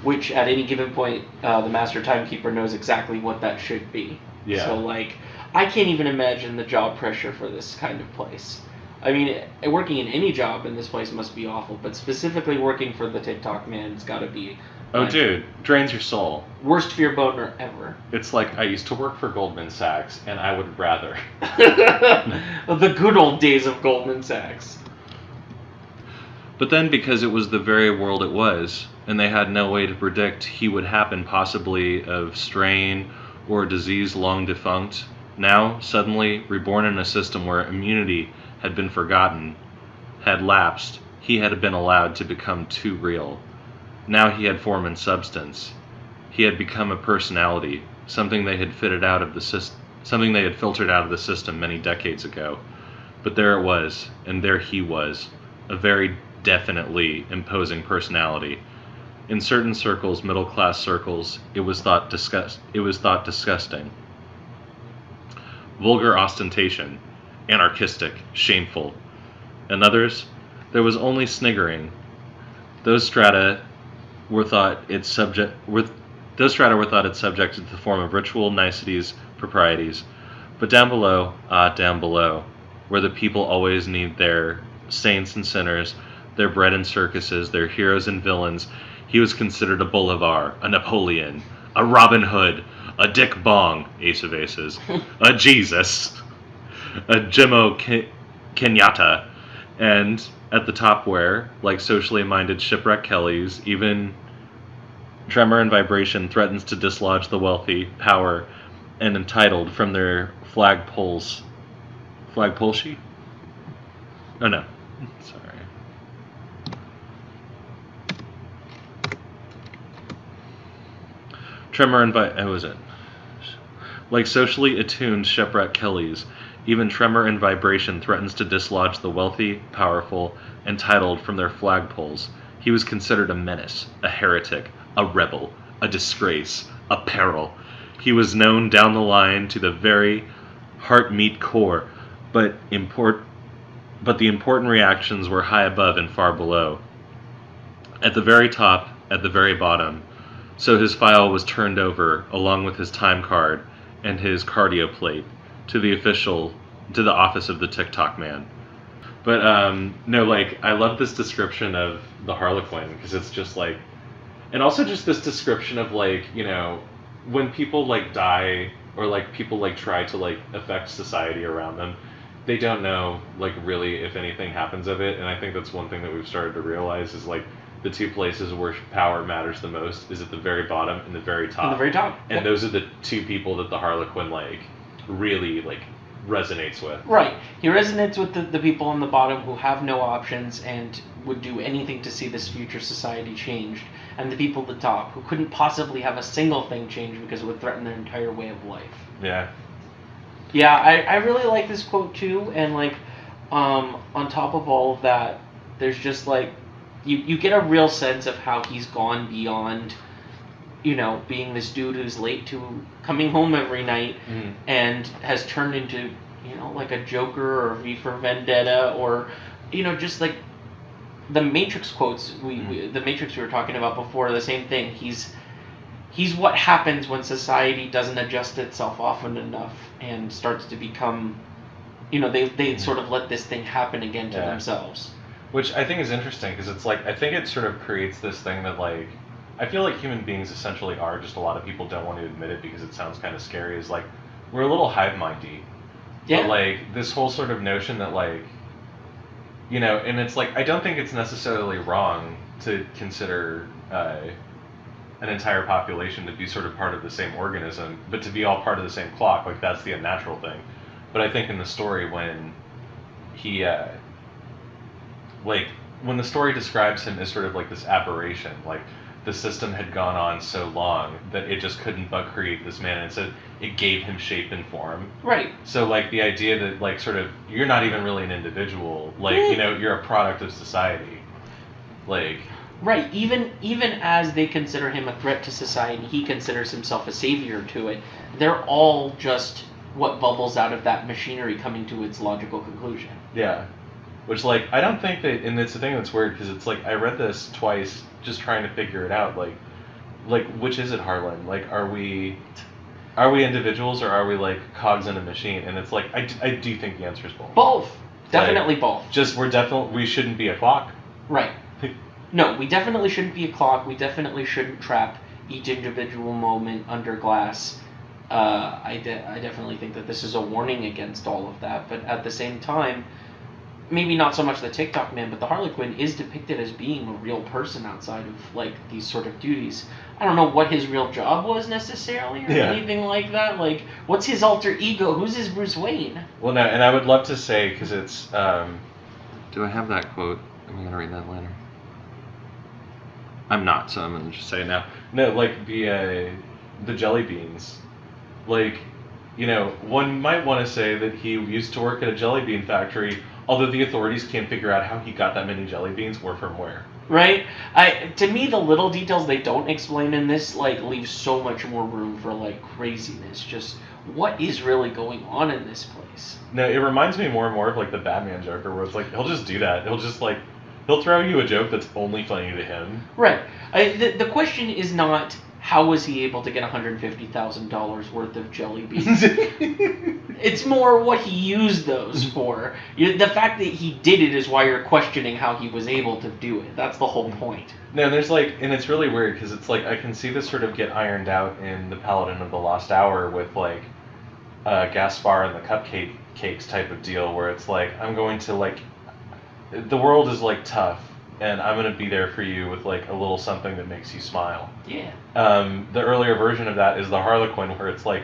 Which, at any given point, the Master Timekeeper knows exactly what that should be. Yeah. So, like, I can't even imagine the job pressure for this kind of place. I mean, working in any job in this place must be awful, but specifically working for the Tic-Tock Man, it's gotta be... Oh, dude, drains your soul. Worst fear boner ever. It's like, I used to work for Goldman Sachs, and I would rather. The good old days of Goldman Sachs. But then, because it was the very world it was, and they had no way to predict he would happen, possibly of strain or disease long defunct, now, suddenly, reborn in a system where immunity had been forgotten, had lapsed, he had been allowed to become too real. Now he had form and substance. He had become a personality, something they had filtered out of the system many decades ago. But there it was, and there he was, a very definitely imposing personality. In certain circles, middle-class circles, it was thought disgusting. Vulgar ostentation, anarchistic, shameful. In others, there was only sniggering. Those strata were thought its subject to the form of ritual niceties, proprieties. But down below, down below, where the people always need their saints and sinners, their bread and circuses, their heroes and villains, he was considered a Bolivar, a Napoleon, a Robin Hood, a Dick Bong, ace of aces, a Jesus, a Jimmo Kenyatta, and at the top where, like socially minded shipwreck Kellys, even tremor and vibration threatens to dislodge the wealthy, power, and entitled from their flagpoles. Flagpole sheet? Oh no. Sorry. Tremor and what was it? Like socially attuned shipwreck Kellys, even tremor and vibration threatens to dislodge the wealthy, powerful, entitled from their flagpoles. He was considered a menace, a heretic, a rebel, a disgrace, a peril. He was known down the line to the very heart-meat core, but the important reactions were high above and far below. At the very top, at the very bottom. So his file was turned over, along with his time card and his cardio plate, to the office of the Tic-Tock Man. But, no, like, I love this description of the Harlequin, because it's just, like, and also just this description of, like, you know, when people, like, die, or, like, people, like, try to, like, affect society around them, they don't know, like, really if anything happens of it, and I think that's one thing that we've started to realize is, like, the two places where power matters the most is at the very bottom and the very top. The very top. And yep. Those are the two people that the Harlequin, like, really, like, resonates with. Right. He resonates with the people on the bottom who have no options and would do anything to see this future society changed, and the people at the top who couldn't possibly have a single thing changed because it would threaten their entire way of life. Yeah. Yeah, I really like this quote too, and like, on top of all of that, there's just like, you get a real sense of how he's gone beyond, being this dude who's late to coming home every night, and has turned into, like a Joker or V for Vendetta, or, just like the Matrix quotes, the Matrix we were talking about before, the same thing. He's what happens when society doesn't adjust itself often enough and starts to become, they sort of let this thing happen again to themselves. Which I think is interesting, because it's like, I think it sort of creates this thing that, like, I feel like human beings essentially are, just a lot of people don't want to admit it because it sounds kind of scary, is like, we're a little hive-mindy. Yeah. But, like, this whole sort of notion that, like, and it's like, I don't think it's necessarily wrong to consider an entire population to be sort of part of the same organism, but to be all part of the same clock, like, that's the unnatural thing. But I think in the story, when he, when the story describes him as sort of like this aberration, like, the system had gone on so long that it just couldn't but create this man, and so it gave him shape and form. Right. So, like, the idea that, like, sort of, you're not even really an individual, like, you're a product of society. Like... Right, even as they consider him a threat to society, he considers himself a savior to it. They're all just what bubbles out of that machinery coming to its logical conclusion. Yeah. Which, like, I don't think that, and it's the thing that's weird, because it's like, I read this twice just trying to figure it out, like, which is it, Harlan? Like, are we individuals, or are we, like, cogs in a machine? And it's like, I do think the answer is both. Both. Definitely, like, both. Just, we shouldn't be a clock. Right. No, we definitely shouldn't be a clock. We definitely shouldn't trap each individual moment under glass. I definitely think that this is a warning against all of that. But at the same time, maybe not so much the Tic-Tock Man, but the Harlequin is depicted as being a real person outside of, like, these sort of duties. I don't know what his real job was necessarily, or anything like that. Like, what's his alter ego? Who's his Bruce Wayne? Well, no, and I would love to say, because it's... do I have that quote? I'm going to read that later. I'm not, so I'm going to just say it now. No, like, the jelly beans. Like, one might want to say that he used to work at a jelly bean factory, although the authorities can't figure out how he got that many jelly beans or from where. Right? To me, the little details they don't explain in this, like, leave so much more room for, like, craziness. Just, what is really going on in this place? No, it reminds me more and more of, like, the Batman Joker, where it's like, he'll just do that. He'll just, like... He'll throw you a joke that's only funny to him. Right. The question is not, how was he able to get $150,000 worth of jelly beans? It's more what he used those for. The fact that he did it is why you're questioning how he was able to do it. That's the whole point. No, there's like, and it's really weird, because it's like, I can see this sort of get ironed out in The Paladin of the Lost Hour with, like, Gaspar and the cupcakes type of deal, where it's like, I'm going to, like... The world is, like, tough, and I'm going to be there for you with, like, a little something that makes you smile. Yeah. The earlier version of that is the Harlequin, where it's like,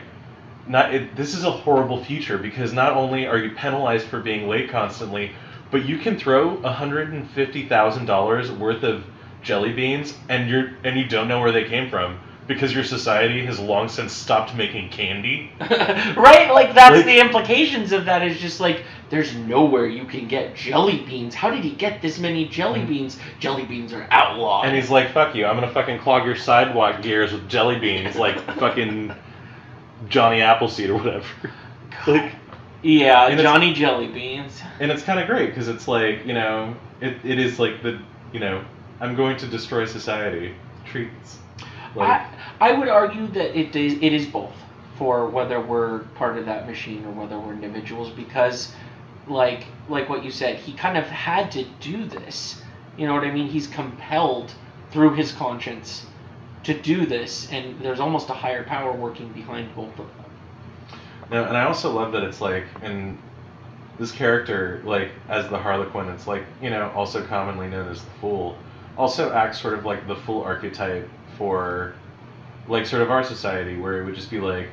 this is a horrible future, because not only are you penalized for being late constantly, but you can throw $150,000 worth of jelly beans, and you don't know where they came from, because your society has long since stopped making candy. Right? Like, that's the implications of that, is just like, there's nowhere you can get jelly beans. How did he get this many jelly beans? Jelly beans are outlawed. And he's like, fuck you, I'm gonna fucking clog your sidewalk gears with jelly beans, like fucking Johnny Appleseed or whatever. Like, yeah, Johnny Jelly Beans. And it's kind of great, because it's like, it is like the, I'm going to destroy society. Treats. Like, I would argue that it is both, for whether we're part of that machine or whether we're individuals, because, like what you said, he kind of had to do this. You know what I mean? He's compelled through his conscience to do this, and there's almost a higher power working behind both of them. No, and I also love that it's like, in this character, like, as the Harlequin, it's like, also commonly known as the Fool, also acts sort of like the Fool archetype for, like, sort of our society, where it would just be like,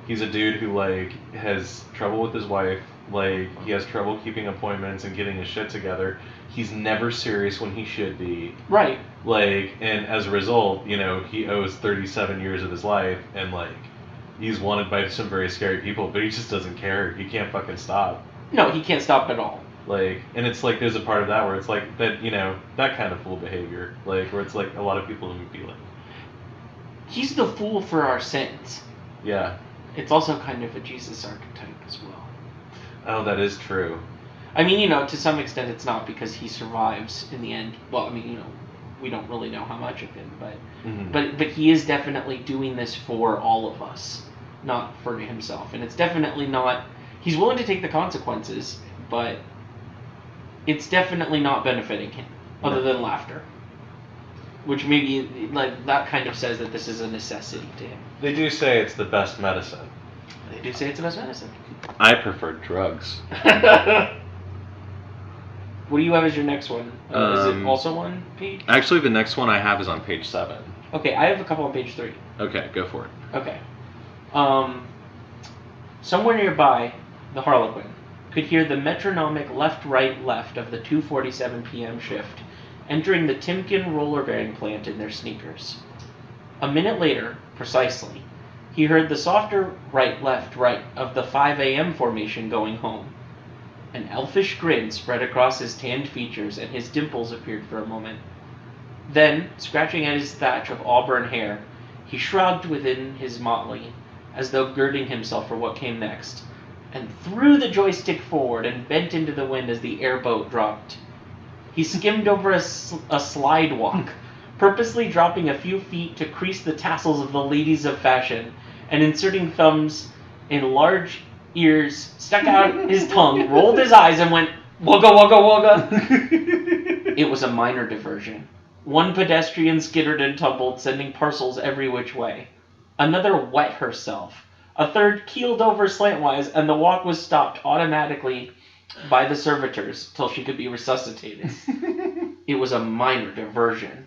he's a dude who, like, has trouble with his wife, like, he has trouble keeping appointments and getting his shit together, he's never serious when he should be. Right. Like, and as a result, he owes 37 years of his life, and, like, he's wanted by some very scary people, but he just doesn't care. He can't fucking stop. No, he can't stop at all. Like, and it's like there's a part of that where it's like that, you know, that kind of fool behavior, like where it's like a lot of people would be like, he's the fool for our sins. yeah. It's also kind of a Jesus archetype as well. Oh, that is true. I mean, you know, to some extent it's not because he survives in the end. Well, I mean, you know, we don't really know how much of him, but he is definitely doing this for all of us, not for himself. And it's definitely not, he's willing to take the consequences, but it's definitely not benefiting him, other than laughter. Which maybe, like, that kind of says that this is a necessity to him. They do say it's the best medicine. They do say it's the best medicine. I prefer drugs. What do you have as your next one? Is it also on page? Actually, the next one I have is on page 7. Okay, I have a couple on page 3. Okay, go for it. Okay. Somewhere nearby, the Harlequin could hear the metronomic left-right-left of the 2:47 p.m. shift entering the Timken roller bearing plant in their sneakers. A minute later, precisely, he heard the softer right-left-right of the 5 a.m. formation going home. An elfish grin spread across his tanned features, and his dimples appeared for a moment. Then, scratching at his thatch of auburn hair, he shrugged within his motley, as though girding himself for what came next, and threw the joystick forward and bent into the wind as the airboat dropped. He skimmed over a slide walk, purposely dropping a few feet to crease the tassels of the ladies of fashion, and inserting thumbs in large ears, stuck out his tongue, rolled his eyes, and went, wugga, wugga, wugga. It was a minor diversion. One pedestrian skittered and tumbled, sending parcels every which way. Another wet herself. A third keeled over slantwise, and the walk was stopped automatically by the servitors till she could be resuscitated. It was a minor diversion.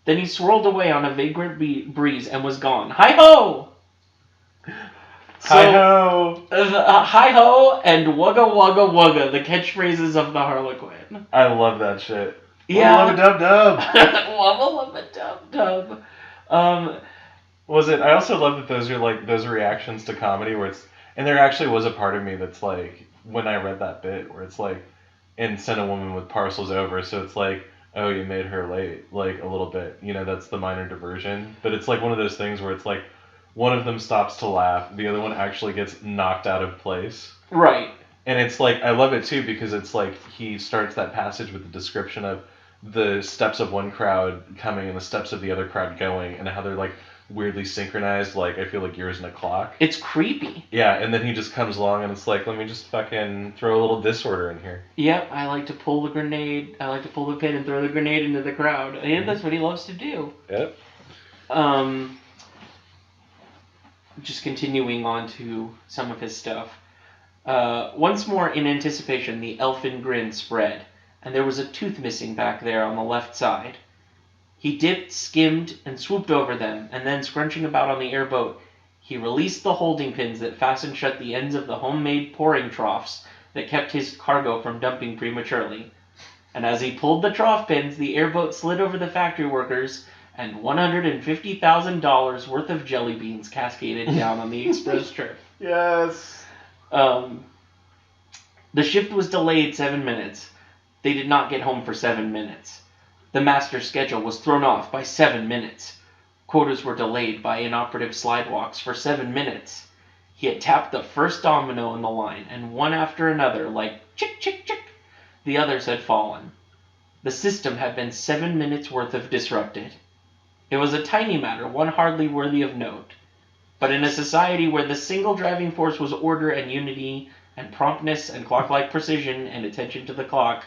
Then he swirled away on a vagrant breeze and was gone. Hi-ho! Hi-ho! Hi-ho and wugga wugga wugga, the catchphrases of the Harlequin. I love that shit. Yeah. Wubba dub dub. Wubba wubba dub dub. Was it? I also love that those are like those reactions to comedy where it's, and there actually was a part of me that's like when I read that bit where it's like, and sent a woman with parcels over, so it's like, oh, you made her late, like a little bit, you know, that's the minor diversion. But it's like one of those things where it's like, one of them stops to laugh, the other one actually gets knocked out of place. Right. And it's like, I love it too because it's like he starts that passage with the description of the steps of one crowd coming and the steps of the other crowd going and how they're like weirdly synchronized, like I feel like years in a clock. It's creepy. Yeah, and then he just comes along and it's like, let me just fucking throw a little disorder in here. Yep, I like to pull the grenade, I like to pull the pin and throw the grenade into the crowd. And that's what he loves to do. Yep. Just continuing on to some of his stuff. Once more in anticipation, the elfin grin spread, and there was a tooth missing back there on the left side. He dipped, skimmed, and swooped over them, and then, scrunching about on the airboat, he released the holding pins that fastened shut the ends of the homemade pouring troughs that kept his cargo from dumping prematurely. And as he pulled the trough pins, the airboat slid over the factory workers, and $150,000 worth of jelly beans cascaded down on the express trip. Yes. The shift was delayed 7 minutes. They did not get home for 7 minutes. The master's schedule was thrown off by 7 minutes. Quotas were delayed by inoperative slidewalks for 7 minutes. He had tapped the first domino in the line, and one after another, like chick, chick, chick, the others had fallen. The system had been 7 minutes worth of disrupted. It was a tiny matter, one hardly worthy of note. But in a society where the single driving force was order and unity and promptness and clock-like precision and attention to the clock,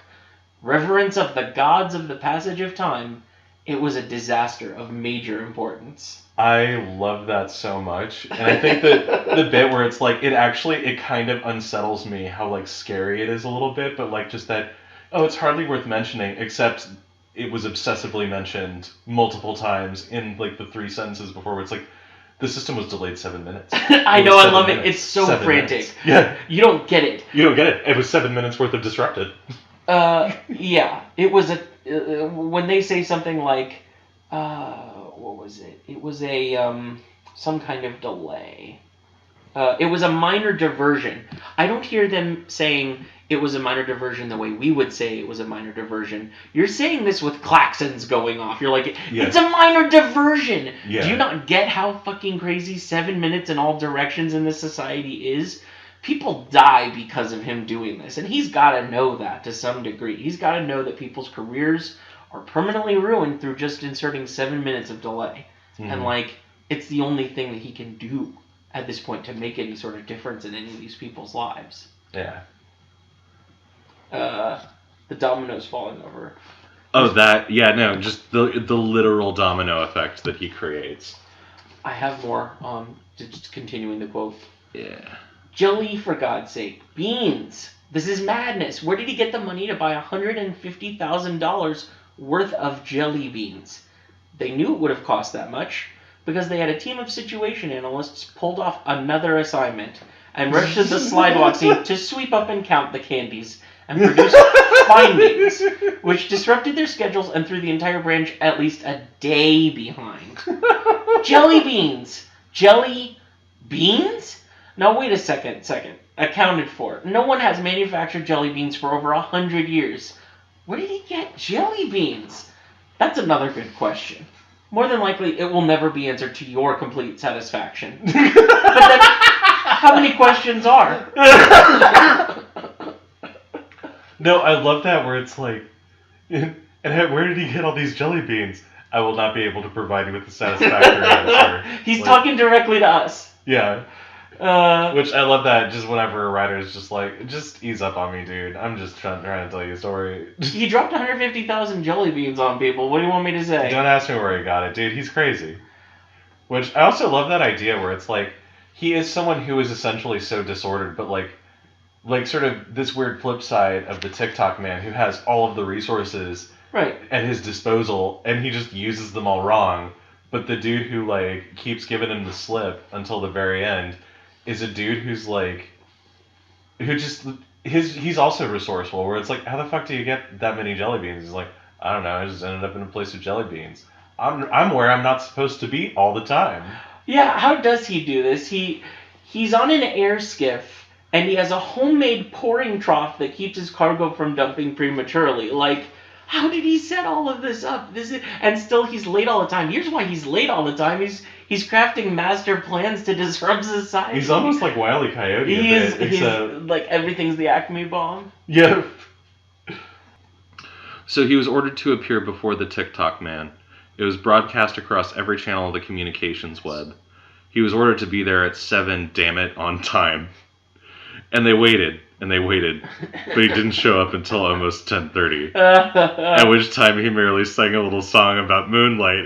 reverence of the gods of the passage of time, it was a disaster of major importance. I love that so much. And I think that the bit where it's like, it kind of unsettles me how like scary it is a little bit, but like just that, oh, it's hardly worth mentioning, except it was obsessively mentioned multiple times in like the 3 sentences before where it's like, the system was delayed 7 minutes. I know, I love it. It's so frantic. Minutes. Yeah. You don't get it. You don't get it. It was 7 minutes worth of disrupted. Yeah. It was when they say something like, what was it? It was some kind of delay. It was a minor diversion. I don't hear them saying it was a minor diversion the way we would say it was a minor diversion. You're saying this with klaxons going off. You're like, it's a minor diversion. Yeah. Do you not get how fucking crazy 7 minutes in all directions in this society is? People die because of him doing this, and he's got to know that to some degree. He's got to know that people's careers are permanently ruined through just inserting 7 minutes of delay. Mm-hmm. And, like, it's the only thing that he can do at this point to make any sort of difference in any of these people's lives. Yeah. The dominoes falling over. Oh, that, yeah, no, just the literal domino effect that he creates. I have more, just continuing the quote. Yeah. Jelly, for God's sake. Beans. This is madness. Where did he get the money to buy $150,000 worth of jelly beans? They knew it would have cost that much because they had a team of situation analysts pulled off another assignment and rushed to the slidewalk scene to sweep up and count the candies and produce findings, which disrupted their schedules and threw the entire branch at least a day behind. Jelly beans. Jelly beans? Now, wait a second. Accounted for. No one has manufactured jelly beans for over 100 years. Where did he get jelly beans? That's another good question. More than likely, it will never be answered to your complete satisfaction. But then, how many questions are? No, I love that where it's like, and where did he get all these jelly beans? I will not be able to provide you with a satisfactory answer. He's talking directly to us. Yeah. Which I love that just whenever a writer is just like, just ease up on me, dude. I'm just trying to tell you a story. He dropped 150,000 jelly beans on people. What do you want me to say? Don't ask me where he got it, dude. He's crazy. Which I also love that idea where it's like, he is someone who is essentially so disordered, but like sort of this weird flip side of the Tic-Tock Man who has all of the resources at his disposal and he just uses them all wrong. But the dude who like keeps giving him the slip until the very end is a dude who's like, he's also resourceful, where it's like, how the fuck do you get that many jelly beans? He's like, I don't know, I just ended up in a place with jelly beans. I'm where I'm not supposed to be all the time. Yeah, how does he do this? He's on an air skiff, and he has a homemade pouring trough that keeps his cargo from dumping prematurely. Like, how did he set all of this up? And still he's late all the time. Here's why he's late all the time. He's crafting master plans to disrupt society. He's almost like Wile E. Coyote. He's like everything's the Acme bomb. Yeah. So he was ordered to appear before the Tic-Tock Man. It was broadcast across every channel of the communications web. He was ordered to be there at 7, damn it, on time. And they waited, but he didn't show up until almost 10:30. At which time he merely sang a little song about moonlight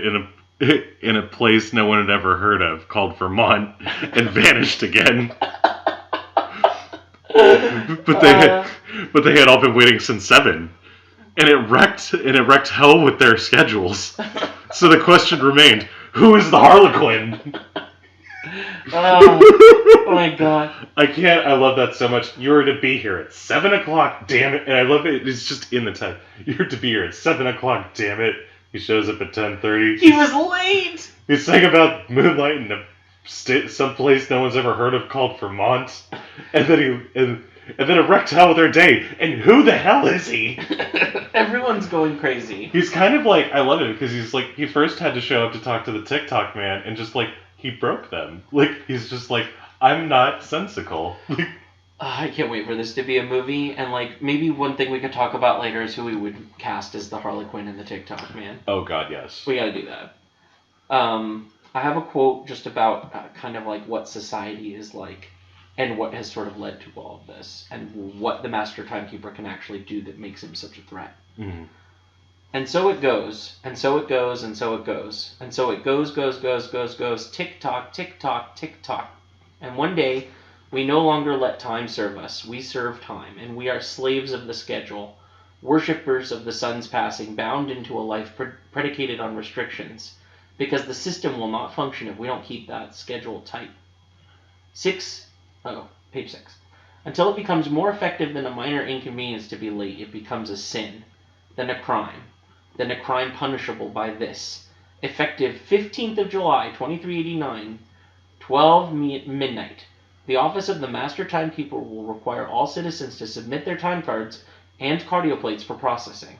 in a place no one had ever heard of, called Vermont, and vanished again. But they had all been waiting since 7, and it wrecked hell with their schedules. So the question remained: who is the Harlequin? Oh my god. I love that so much. You were to be here at 7 o'clock, damn it. And I love it. It's just in the time. You're to be here at 7 o'clock, damn it. He shows up at 10:30. He was late. He sang about moonlight in some place no one's ever heard of called Vermont. And then and then it wrecked hell with their day. And who the hell is he? Everyone's going crazy. He's kind of like, I love it because he's like, he first had to show up to talk to the Tic-Tock Man and just like, he broke them. Like, he's just like, I'm not sensical. I can't wait for this to be a movie, and like, maybe one thing we could talk about later is who we would cast as the Harlequin and the Tic-Tock Man. Oh god, yes. We gotta do that. I have a quote just about kind of like what society is like, and what has sort of led to all of this, and what the Master Timekeeper can actually do that makes him such a threat. Mm-hmm. And so it goes, and so it goes, and so it goes, and so it goes, tick-tock, tick-tock, tick-tock. And one day, we no longer let time serve us. We serve time, and we are slaves of the schedule, worshippers of the sun's passing, bound into a life predicated on restrictions, because the system will not function if we don't keep that schedule tight. Page 6. Until it becomes more effective than a minor inconvenience to be late, it becomes a sin, then a crime punishable by this. Effective 15th of July, 2389, 12 midnight. The office of the Master Timekeeper will require all citizens to submit their time cards and cardio plates for processing.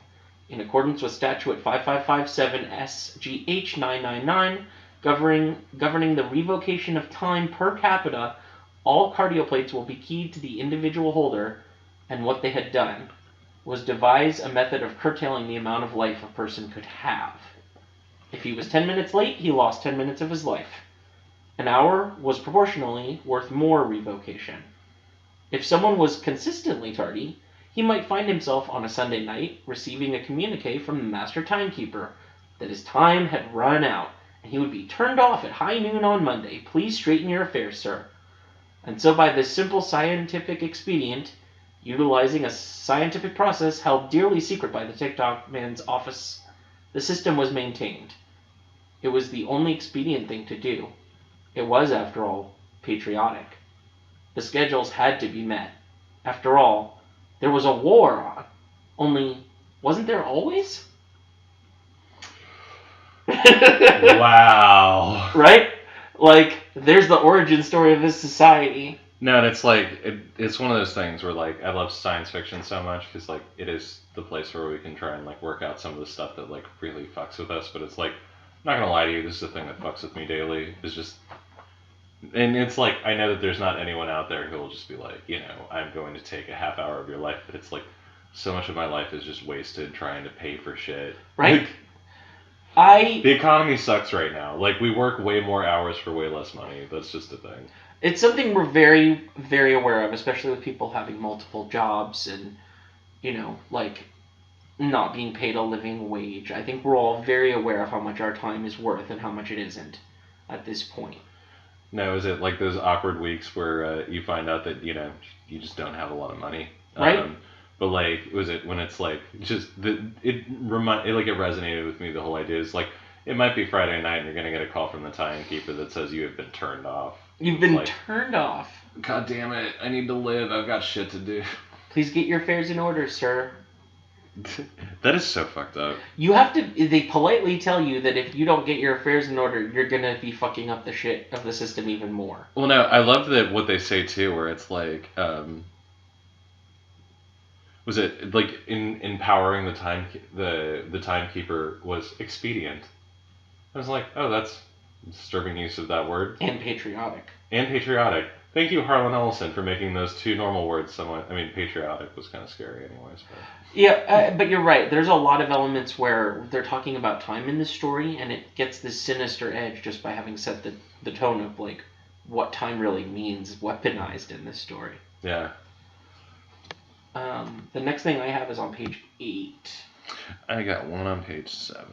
In accordance with Statute 5557 SGH 999, governing the revocation of time per capita, all cardio plates will be keyed to the individual holder and what they had done. Was devise a method of curtailing the amount of life a person could have. If he was 10 minutes late, he lost 10 minutes of his life. An hour was proportionally worth more revocation. If someone was consistently tardy, he might find himself on a Sunday night receiving a communique from the Master Timekeeper that his time had run out, and he would be turned off at high noon on Monday. Please straighten your affairs, sir. And so by this simple scientific expedient, utilizing a scientific process held dearly secret by the Tic-Tock Man's office, the system was maintained. It was the only expedient thing to do. It was, after all, patriotic. The schedules had to be met. After all, there was a war on. Only, wasn't there always? Wow. Right? Like, there's the origin story of this society. No, and it's like, it's one of those things where, like, I love science fiction so much because, like, it is the place where we can try and, like, work out some of the stuff that, like, really fucks with us. But it's like, I'm not gonna lie to you, this is the thing that fucks with me daily. Is just, and it's like, I know that there's not anyone out there who will just be like, you know, I'm going to take a half hour of your life, but it's like, so much of my life is just wasted trying to pay for shit. Right? The economy sucks right now. Like, we work way more hours for way less money. That's just a thing. It's something we're very, very aware of, especially with people having multiple jobs and, you know, like, not being paid a living wage. I think we're all very aware of how much our time is worth and how much it isn't at this point. No, is it like those awkward weeks where you find out that, you know, you just don't have a lot of money? Right. But, like, was it when it's, like, just, it resonated with me, the whole idea is, like, it might be Friday night and you're going to get a call from the timekeeper that says you have been turned off. You've been turned off. God damn it, I need to live, I've got shit to do. Please get your affairs in order, sir. That is so fucked up. You have to, they politely tell you that if you don't get your affairs in order, you're going to be fucking up the shit of the system even more. Well, no, I love that what they say, too, where it's like, was it like in empowering the timekeeper was expedient? I was like, oh, that's disturbing use of that word. And patriotic. Thank you, Harlan Ellison, for making those two normal words somewhat. I mean, patriotic was kind of scary, anyways. But. Yeah, but you're right. There's a lot of elements where they're talking about time in this story, and it gets this sinister edge just by having set the tone of like what time really means weaponized in this story. Yeah. The next thing I have is on page 8. I got one on page 7.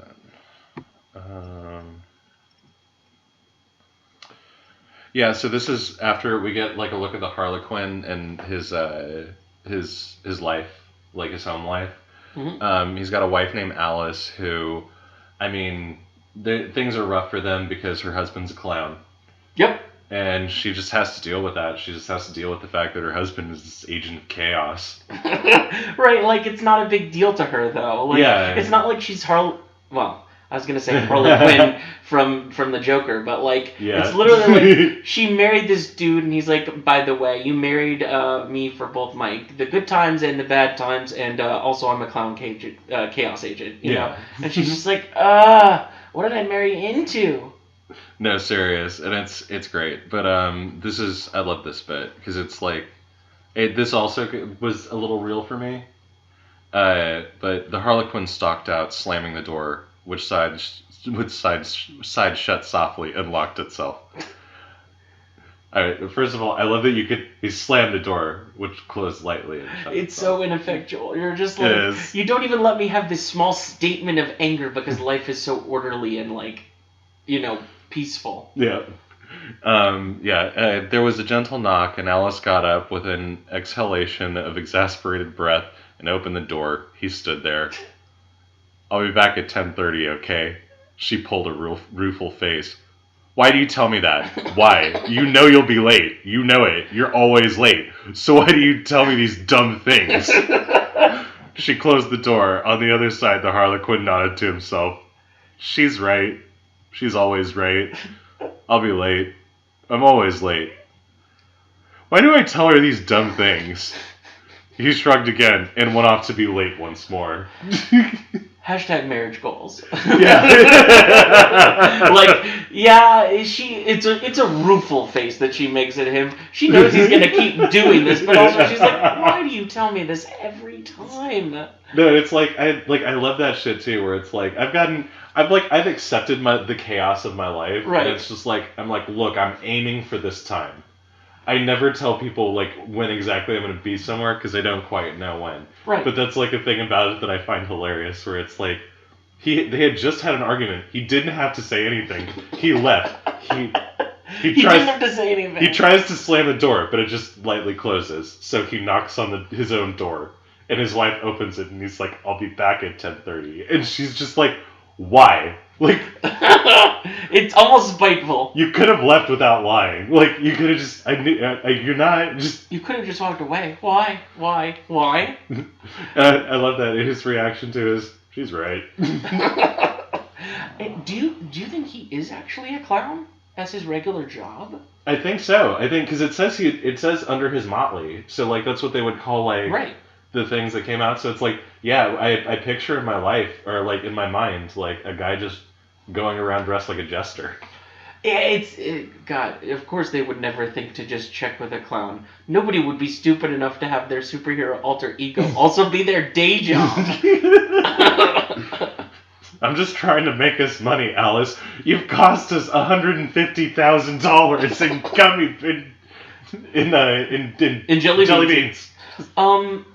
Yeah, so this is after we get like a look at the Harlequin and his life, like his home life. Mm-hmm. He's got a wife named Alice who, I mean, things are rough for them because her husband's a clown. Yep. And she just has to deal with that. She just has to deal with the fact that her husband is this agent of chaos. Right, like, it's not a big deal to her, though. Like, yeah. It's not like she's well, I was going to say Harlequin from the Joker, but, like, yeah. It's literally like, she married this dude, and he's like, by the way, you married me for both the good times and the bad times, and also I'm a clown chaos agent, you know? And she's just like, what did I marry into? No, serious, and it's great. But I love this bit because it's like, this also was a little real for me. But the Harlequin stalked out, slamming the door, which side shut softly and locked itself. All right. First of all, I love that he slammed the door, which closed lightly and shut It's itself. so ineffectual. You're just like, you don't even let me have this small statement of anger because life is so orderly and like, you know, peaceful. Yeah. There was a gentle knock, and Alice got up with an exhalation of exasperated breath and opened the door. He stood there. I'll be back at 10:30, okay? She pulled a rueful face. Why do you tell me that? Why? You know you'll be late. You know it. You're always late. So why do you tell me these dumb things? She closed the door. On the other side, the Harlequin nodded to himself. She's right. She's always right. I'll be late. I'm always late. Why do I tell her these dumb things? He shrugged again and went off to be late once more. Hashtag marriage goals. Yeah. Like, yeah, it's a rueful face that she makes at him. She knows he's gonna keep doing this, but also she's like, why do you tell me this every time? No, it's like I love that shit too, where it's like I've accepted the chaos of my life, right? And it's just like I'm like, look, I'm aiming for this time. I never tell people like when exactly I'm going to be somewhere because I don't quite know when. Right. But that's like a thing about it that I find hilarious, where it's like they had just had an argument. He didn't have to say anything. He left. He didn't have to say anything. He tries to slam the door, but it just lightly closes. So he knocks on his own door, and his wife opens it, and he's like, "I'll be back at 10:30," and she's just like, "Why?" Like, it's almost spiteful. You could have left without lying. Like, you could have just. You're not just. You could have just walked away. Why? I love that. His reaction to is, she's right. Do you think he is actually a clown as his regular job? I think so. I think because it says under his motley, so like that's what they would call like right. The things that came out. So it's like, yeah, I picture in my life or like in my mind like a guy just going around dressed like a jester. Yeah, God, of course they would never think to just check with a clown. Nobody would be stupid enough to have their superhero alter ego also be their day job. I'm just trying to make us money, Alice. You've cost us $150,000 in gummy in jelly beans.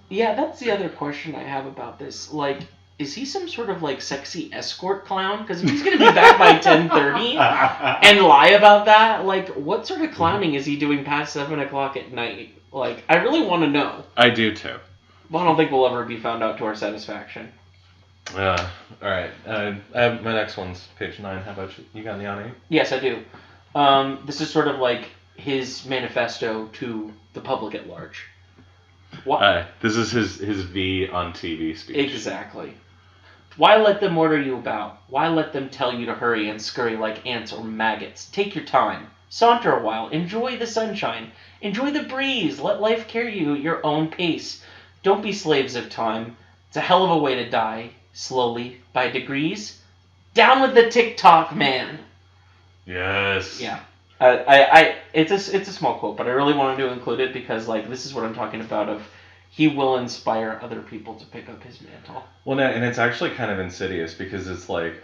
Yeah, that's the other question I have about this. Like, is he some sort of like sexy escort clown? Because if he's gonna be back by 10:30 and lie about that, like, what sort of clowning is he doing past 7:00 at night? Like, I really want to know. I do too. But I don't think we'll ever be found out to our satisfaction. All right. I have my next one's page 9. How about you? You got any on 8? Yes, I do. This is sort of like his manifesto to the public at large. This is his V on TV speech. Exactly. Why let them order you about? Why let them tell you to hurry and scurry like ants or maggots? Take your time. Saunter a while. Enjoy the sunshine. Enjoy the breeze. Let life carry you at your own pace. Don't be slaves of time. It's a hell of a way to die. Slowly, by degrees. Down with the Tic-Tock Man. Yes. Yeah. It's a small quote, but I really wanted to include it because like this is what I'm talking about. Of he will inspire other people to pick up his mantle. Well, no, and it's actually kind of insidious because it's like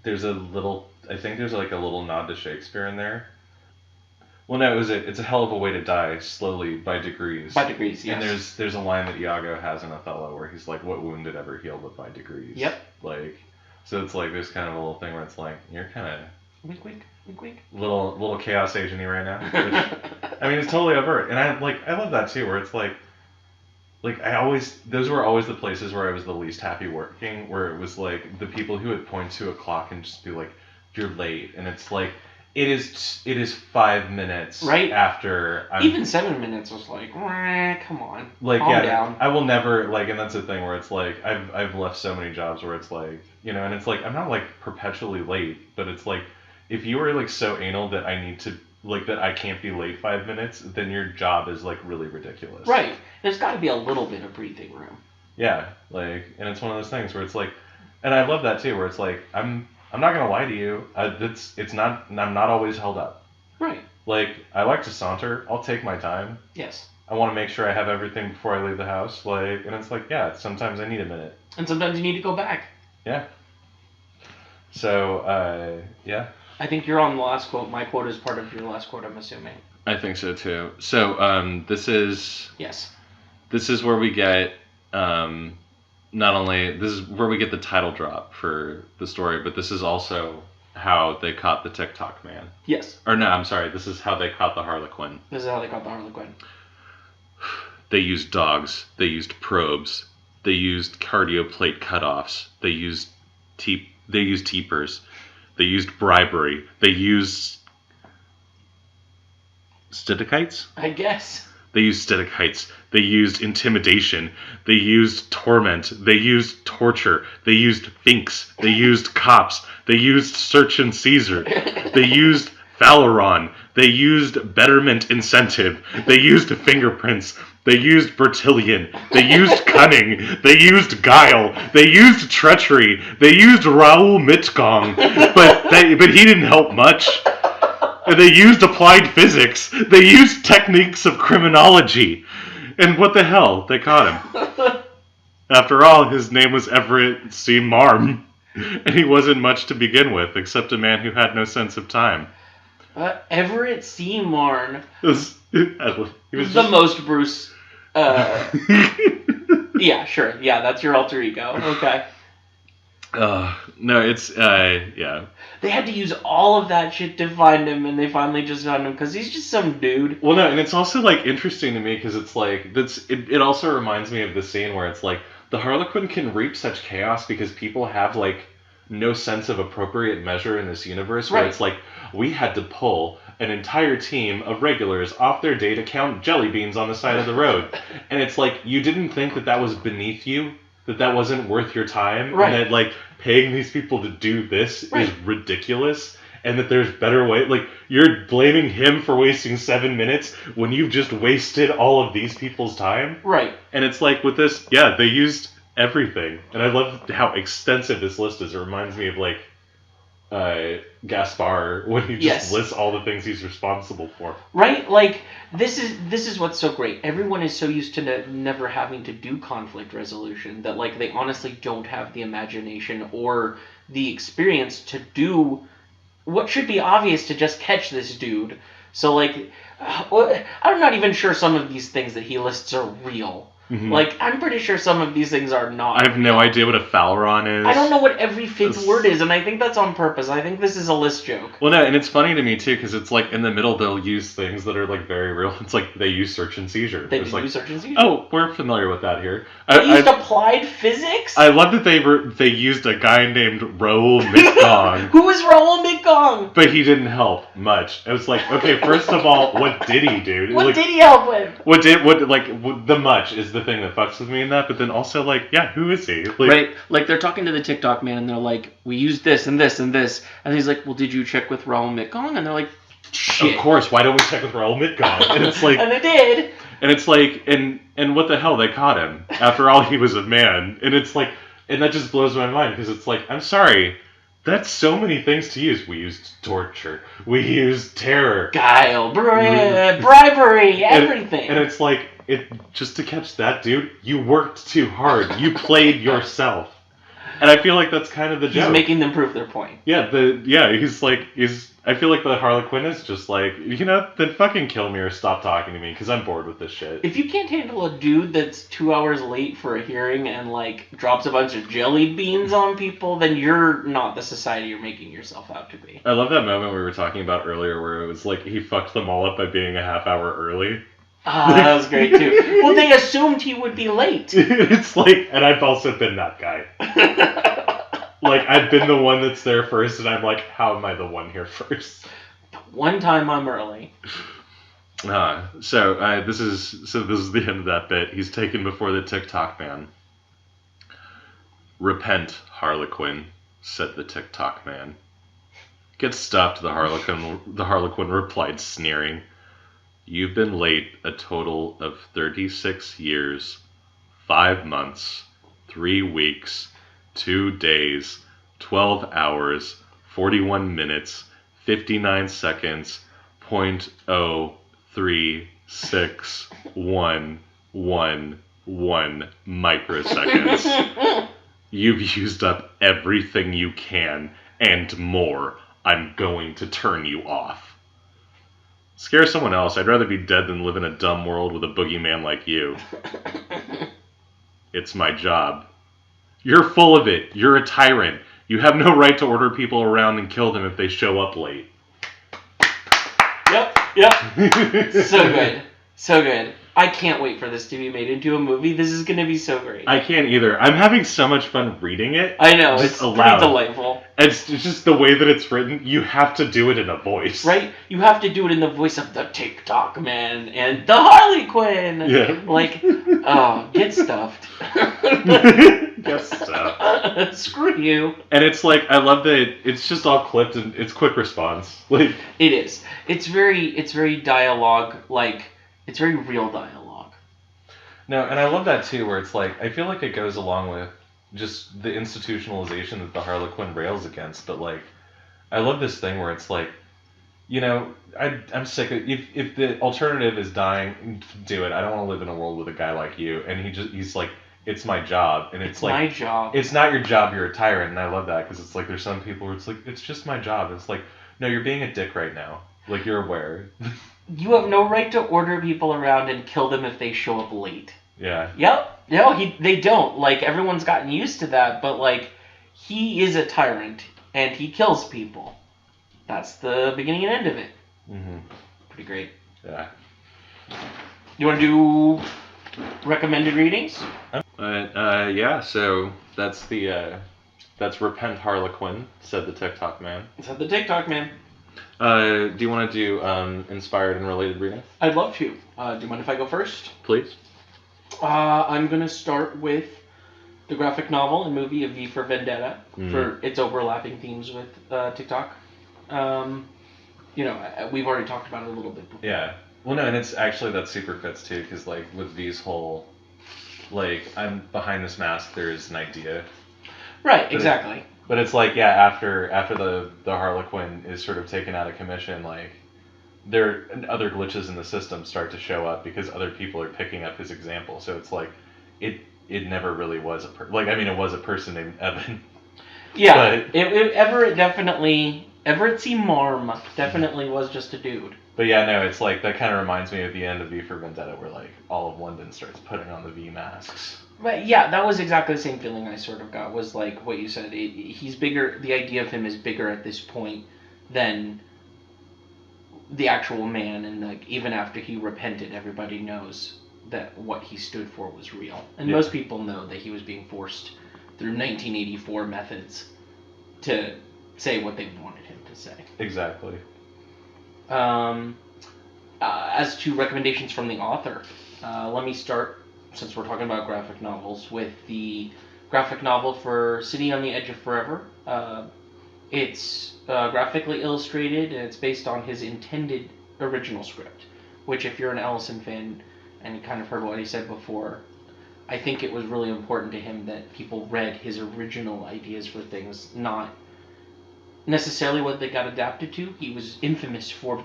there's a little. I think there's like a little nod to Shakespeare in there. Well, no, it's a hell of a way to die, slowly by degrees. By degrees, yes. And there's a line that Iago has in Othello where he's like, "What wound did ever heal but by degrees?" Yep. Like, so it's like there's kind of a little thing where it's like you're kind of wink, wink, wink, wink. Little chaos agent-y right now. Which, I mean, it's totally overt, and I love that too, where it's like those were always the places where I was the least happy working, where it was like the people who would point to a clock and just be like, "You're late," and it's like. It is 5 minutes right after even 7 minutes was like, come on, like calm down. I will never like, and that's the thing where it's like I've left so many jobs where it's like, you know, and it's like I'm not like perpetually late, but it's like if you were like so anal that I need to like that I can't be late 5 minutes, then your job is like really ridiculous. Right. There's got to be a little bit of breathing room. Yeah, like, and it's one of those things where it's like, and I love that too, where it's like I'm not gonna lie to you. I'm not always held up. Right. Like I like to saunter. I'll take my time. Yes. I want to make sure I have everything before I leave the house. Like, and it's like, yeah. Sometimes I need a minute. And sometimes you need to go back. Yeah. So, yeah. I think you're on the last quote. My quote is part of your last quote, I'm assuming. I think so too. So, this is. Yes. This is where we get. Not only this is where we get the title drop for the story, but this is also how they caught the Tic-Tock Man. Yes. Or no, I'm sorry. This is how they caught the Harlequin. This is how they caught the Harlequin. They used dogs. They used probes. They used cardio plate cutoffs. They used teepers. They used bribery. They used stidikites? I guess. They used stidikites. They used intimidation. They used torment. They used torture. They used finks. They used cops. They used search and seizure. They used Faleron. They used betterment incentive. They used fingerprints. They used Bertillon. They used cunning. They used guile. They used treachery. They used Raoul Mitgong. But he didn't help much. They used applied physics. They used techniques of criminology. And what the hell? They caught him. After all, his name was Everett C. Marm. And he wasn't much to begin with, except a man who had no sense of time. Everett C. Marn. He was The most Bruce. Yeah, sure. Yeah, that's your alter ego. Okay. No, it's, yeah. They had to use all of that shit to find him, and they finally just found him, because he's just some dude. Well, no, and it's also, like, interesting to me, because it's, like, it also reminds me of the scene where it's, like, the Harlequin can reap such chaos because people have, like, no sense of appropriate measure in this universe, where it's, like, we had to pull an entire team of regulars off their day to count jelly beans on the side of the road. And it's, like, you didn't think that was beneath you? That wasn't worth your time, right? And that, like, paying these people to do this is ridiculous, and that there's better way. Like, you're blaming him for wasting 7 minutes when you've just wasted all of these people's time, right? And it's like with this, yeah, they used everything, and I love how extensive this list is. It reminds me of like Gaspar when he just lists all the things he's responsible for. Right? Like, this is what's so great. Everyone is so used to never having to do conflict resolution that, like, they honestly don't have the imagination or the experience to do what should be obvious to just catch this dude. So, like, I'm not even sure some of these things that he lists are real. Mm-hmm. Like, I'm pretty sure some of these things are not. I have no idea what a Faleron is. I don't know what every fifth word is, and I think that's on purpose. I think this is a list joke. Well, no, and it's funny to me, too, because it's like, in the middle, they'll use things that are, like, very real. It's like, they use search and seizure. They use search and seizure? Oh, we're familiar with that here. They used applied physics? I love that they used a guy named Raoul Mitgong. Who is Raoul Mitgong? But he didn't help much. It was like, okay, first of all, what did he do? What did he help with? The much is the thing that fucks with me in that, but then also, like, yeah, who is he? Like, right, like, they're talking to the Tic-Tock Man, and they're like, we used this and this and this, and he's like, well, did you check with Raoul Mitgong? And they're like, shit. Of course, why don't we check with Raoul Mitgong? And it's like... and they did. And it's like, and what the hell, they caught him. After all, he was a man. And it's like, and that just blows my mind, because it's like, I'm sorry, that's so many things to use. We used torture. We used terror. Guile, bribery, everything. And it's like, just to catch that dude, you worked too hard. You played yourself. And I feel like that's kind of the joke. He's making them prove their point. Yeah, I feel like the Harlequin is just like, then fucking kill me or stop talking to me, because I'm bored with this shit. If you can't handle a dude that's 2 hours late for a hearing and, like, drops a bunch of jelly beans on people, then you're not the society you're making yourself out to be. I love that moment we were talking about earlier where it was like, he fucked them all up by being a half hour early. That was great, too. Well, they assumed he would be late. It's like, and I've also been that guy. Like, I've been the one that's there first, and I'm like, how am I the one here first? One time I'm early. So this is the end of that bit. He's taken before the Tic-Tock Man. Repent, Harlequin, said the Tic-Tock Man. Get stuffed, the Harlequin replied, sneering. You've been late a total of 36 years, 5 months, 3 weeks, 2 days, 12 hours, 41 minutes, 59 seconds, 0.03611 microseconds. You've used up everything you can, and more. I'm going to turn you off. Scare someone else. I'd rather be dead than live in a dumb world with a boogeyman like you. It's my job. You're full of it. You're a tyrant. You have no right to order people around and kill them if they show up late. Yep. So good. So good. I can't wait for this to be made into a movie. This is going to be so great. I can't either. I'm having so much fun reading it. I know. It's pretty delightful. It's just the way that it's written. You have to do it in a voice. Right? You have to do it in the voice of the Tic-Tock Man and the Harlequin. Yeah. Like, oh, get stuffed. guess so. Screw you. And it's like, I love that it's just all clipped and it's quick response. Like, it is. It's very dialogue, like, it's very real dialogue. No, and I love that too, where it's like, I feel like it goes along with just the institutionalization that the Harlequin rails against, but like, I love this thing where it's like, I'm sick of, if the alternative is dying, do it. I don't want to live in a world with a guy like you. And he's like, it's my job. And it's like, my job. It's not your job, you're a tyrant. And I love that because it's like, there's some people where it's like, it's just my job. It's like, no, you're being a dick right now. Like, you're aware. You have no right to order people around and kill them if they show up late. Yeah. Yep. No, they don't. Like, everyone's gotten used to that, but like, he is a tyrant and he kills people. That's the beginning and end of it. Mm-hmm. Pretty great. Yeah. You want to do recommended readings? Yeah. So that's that's Repent Harlequin, said the Tic-Tock Man. Said the Tic-Tock Man. Do you want to do inspired and related readings? I'd love to. Do you mind if I go first? Please. I'm gonna start with the graphic novel and movie of V for Vendetta for its overlapping themes with TikTok. We've already talked about it a little bit before. Yeah. Well, no, and it's actually, that super fits too, because like with V's whole, like, I'm behind this mask, there's an idea. Right, exactly. But it's like, yeah, after the Harlequin is sort of taken out of commission, like, there other glitches in the system start to show up because other people are picking up his example. So it's like, it never really was a it was a person named Evan. Yeah, but Everett C. Marm definitely was just a dude. But yeah, no, it's like, that kind of reminds me of the end of V for Vendetta, where like all of London starts putting on the V masks. But yeah, that was exactly the same feeling I sort of got, was like what you said. He's bigger, the idea of him is bigger at this point than the actual man, and like even after he repented, everybody knows that what he stood for was real. And most people know that he was being forced through 1984 methods to say what they wanted him to say. Exactly. As to recommendations from the author, let me start, since we're talking about graphic novels, with the graphic novel for City on the Edge of Forever. It's graphically illustrated, and it's based on his intended original script, which, if you're an Ellison fan and you kind of heard what he said before, I think it was really important to him that people read his original ideas for things, not necessarily what they got adapted to. He was infamous for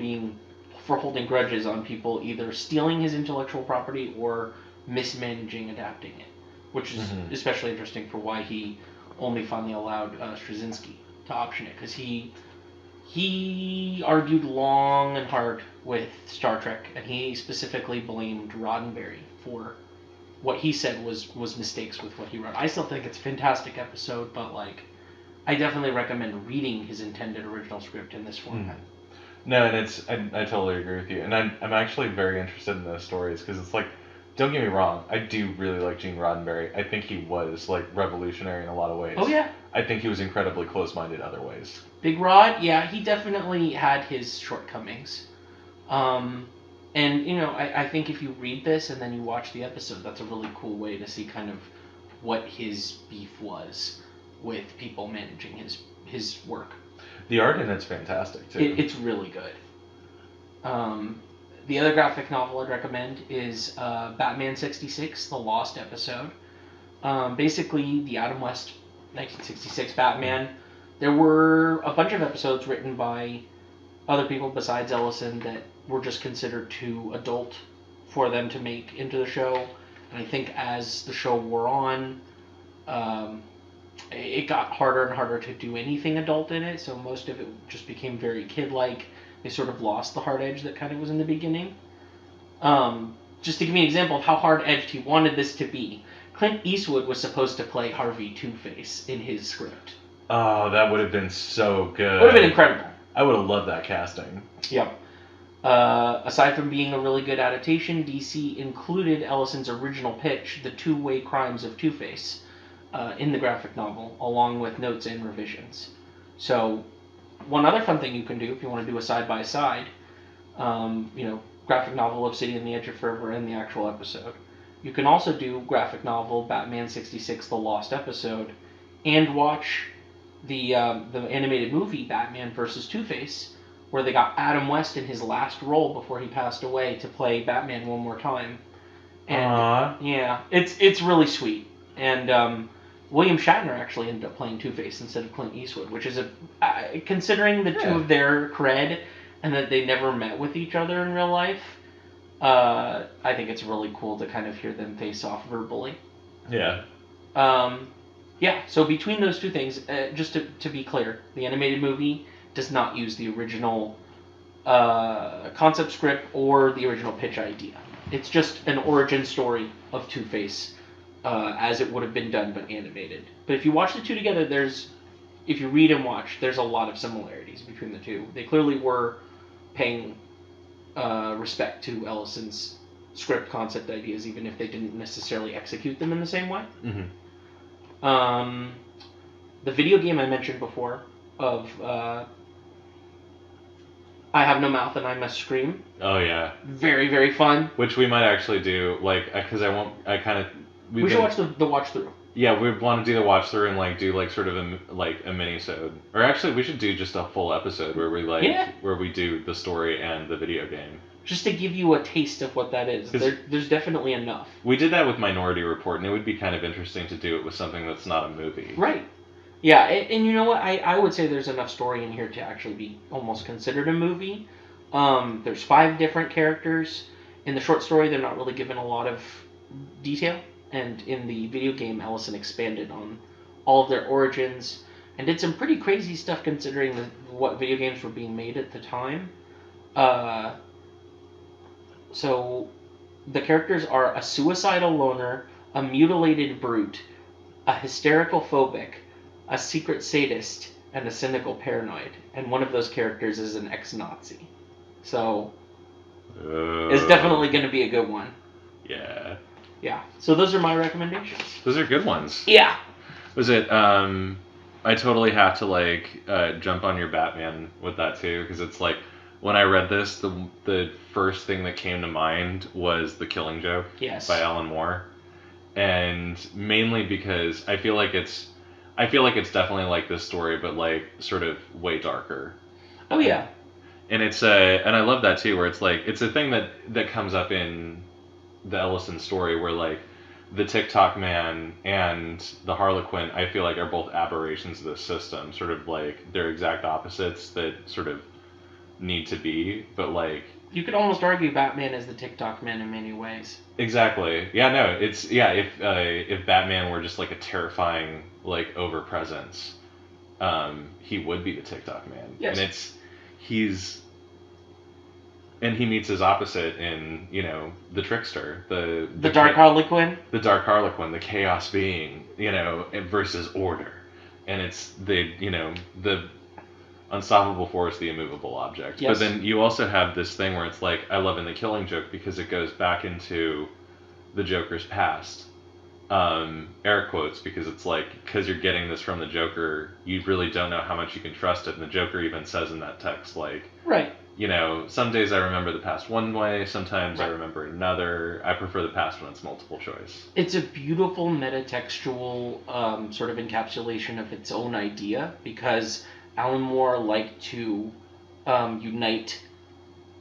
holding grudges on people either stealing his intellectual property or mismanaging adapting it, which is especially interesting for why he only finally allowed Straczynski to option it, because he argued long and hard with Star Trek, and he specifically blamed Roddenberry for what he said was mistakes with what he wrote. I still think it's a fantastic episode, but like, I definitely recommend reading his intended original script in this format. No, and I totally agree with you, and I'm actually very interested in those stories, because it's like, don't get me wrong, I do really like Gene Roddenberry. I think he was like revolutionary in a lot of ways. Oh yeah. I think he was incredibly close-minded other ways. Big Rod, yeah, he definitely had his shortcomings. And I think if you read this and then you watch the episode, that's a really cool way to see kind of what his beef was with people managing his work. The art in it's fantastic too. It's really good. The other graphic novel I'd recommend is Batman 66, The Lost Episode. Basically, the Adam West 1966 Batman. There were a bunch of episodes written by other people besides Ellison that were just considered too adult for them to make into the show. And I think as the show wore on, it got harder and harder to do anything adult in it, so most of it just became very kid-like. They sort of lost the hard edge that kind of was in the beginning. Just to give you an example of how hard-edged he wanted this to be, Clint Eastwood was supposed to play Harvey Two-Face in his script. Oh, that would have been so good. Would have been incredible. I would have loved that casting. Yep. Aside from being a really good adaptation, DC included Ellison's original pitch, The Two-Way Crimes of Two-Face, in the graphic novel, along with notes and revisions. So, one other fun thing you can do if you want to do a side-by-side, graphic novel of City on the Edge of Forever and the actual episode. You can also do graphic novel Batman 66: The Lost Episode, and watch the animated movie Batman vs. Two-Face, where they got Adam West in his last role before he passed away to play Batman one more time. And Aww. yeah, it's really sweet. And William Shatner actually ended up playing Two-Face instead of Clint Eastwood, which is considering the two of their cred and that they never met with each other in real life. I think it's really cool to kind of hear them face off verbally. Yeah. Yeah, so between those two things, just to be clear, the animated movie does not use the original concept script or the original pitch idea. It's just an origin story of Two-Face as it would have been done but animated. But if you watch the two together, if you read and watch, there's a lot of similarities between the two. They clearly were paying respect to Ellison's script concept ideas, even if they didn't necessarily execute them in the same way. Mm-hmm. The video game I mentioned before of I Have No Mouth and I Must Scream. Oh yeah. Very, very fun. Which we might actually do, like, because we should watch the watch through. Yeah, we want to do the watch through and like do like sort of a mini-sode. Or actually, we should do just a full episode where we where we do the story and the video game. Just to give you a taste of what that is. There's definitely enough. We did that with Minority Report, and it would be kind of interesting to do it with something that's not a movie. Right. Yeah, and you know what? I would say there's enough story in here to actually be almost considered a movie. There's 5 different characters. In the short story, they're not really given a lot of detail. And in the video game, Ellison expanded on all of their origins and did some pretty crazy stuff considering what video games were being made at the time. So the characters are a suicidal loner, a mutilated brute, a hysterical phobic, a secret sadist, and a cynical paranoid. And one of those characters is an ex-Nazi. So it's definitely going to be a good one. Yeah. Yeah. So those are my recommendations. Those are good ones. Yeah. Was it, I totally have to, like, jump on your Batman with that, too, because it's, like, when I read this, the first thing that came to mind was The Killing Joke by Alan Moore. And mainly because I feel like it's definitely like this story, but, like, sort of way darker. Oh, yeah. And it's, and I love that, too, where it's, like, it's a thing that comes up in the Ellison story where, like, the Tic-Tock Man and the Harlequin, I feel like, are both aberrations of the system. Sort of, like, they're exact opposites that sort of need to be, but, like... You could almost argue Batman is the Tic-Tock Man in many ways. Exactly. Yeah, no, it's... Yeah, if Batman were just, like, a terrifying, like, over-presence, he would be the Tic-Tock Man. Yes. And And he meets his opposite in, you know, the trickster, the Dark Harlequin. The Dark Harlequin, the chaos being, you know, versus order, and it's the unstoppable force, the immovable object. Yes. But then you also have this thing where it's like, I love in The Killing Joke because it goes back into the Joker's past. Air quotes, because it's like, because you're getting this from the Joker, you really don't know how much you can trust it, and the Joker even says in that text, like, right. You know, some days I remember the past one way, sometimes I remember another. I prefer the past when it's multiple choice. It's a beautiful metatextual sort of encapsulation of its own idea, because Alan Moore liked to unite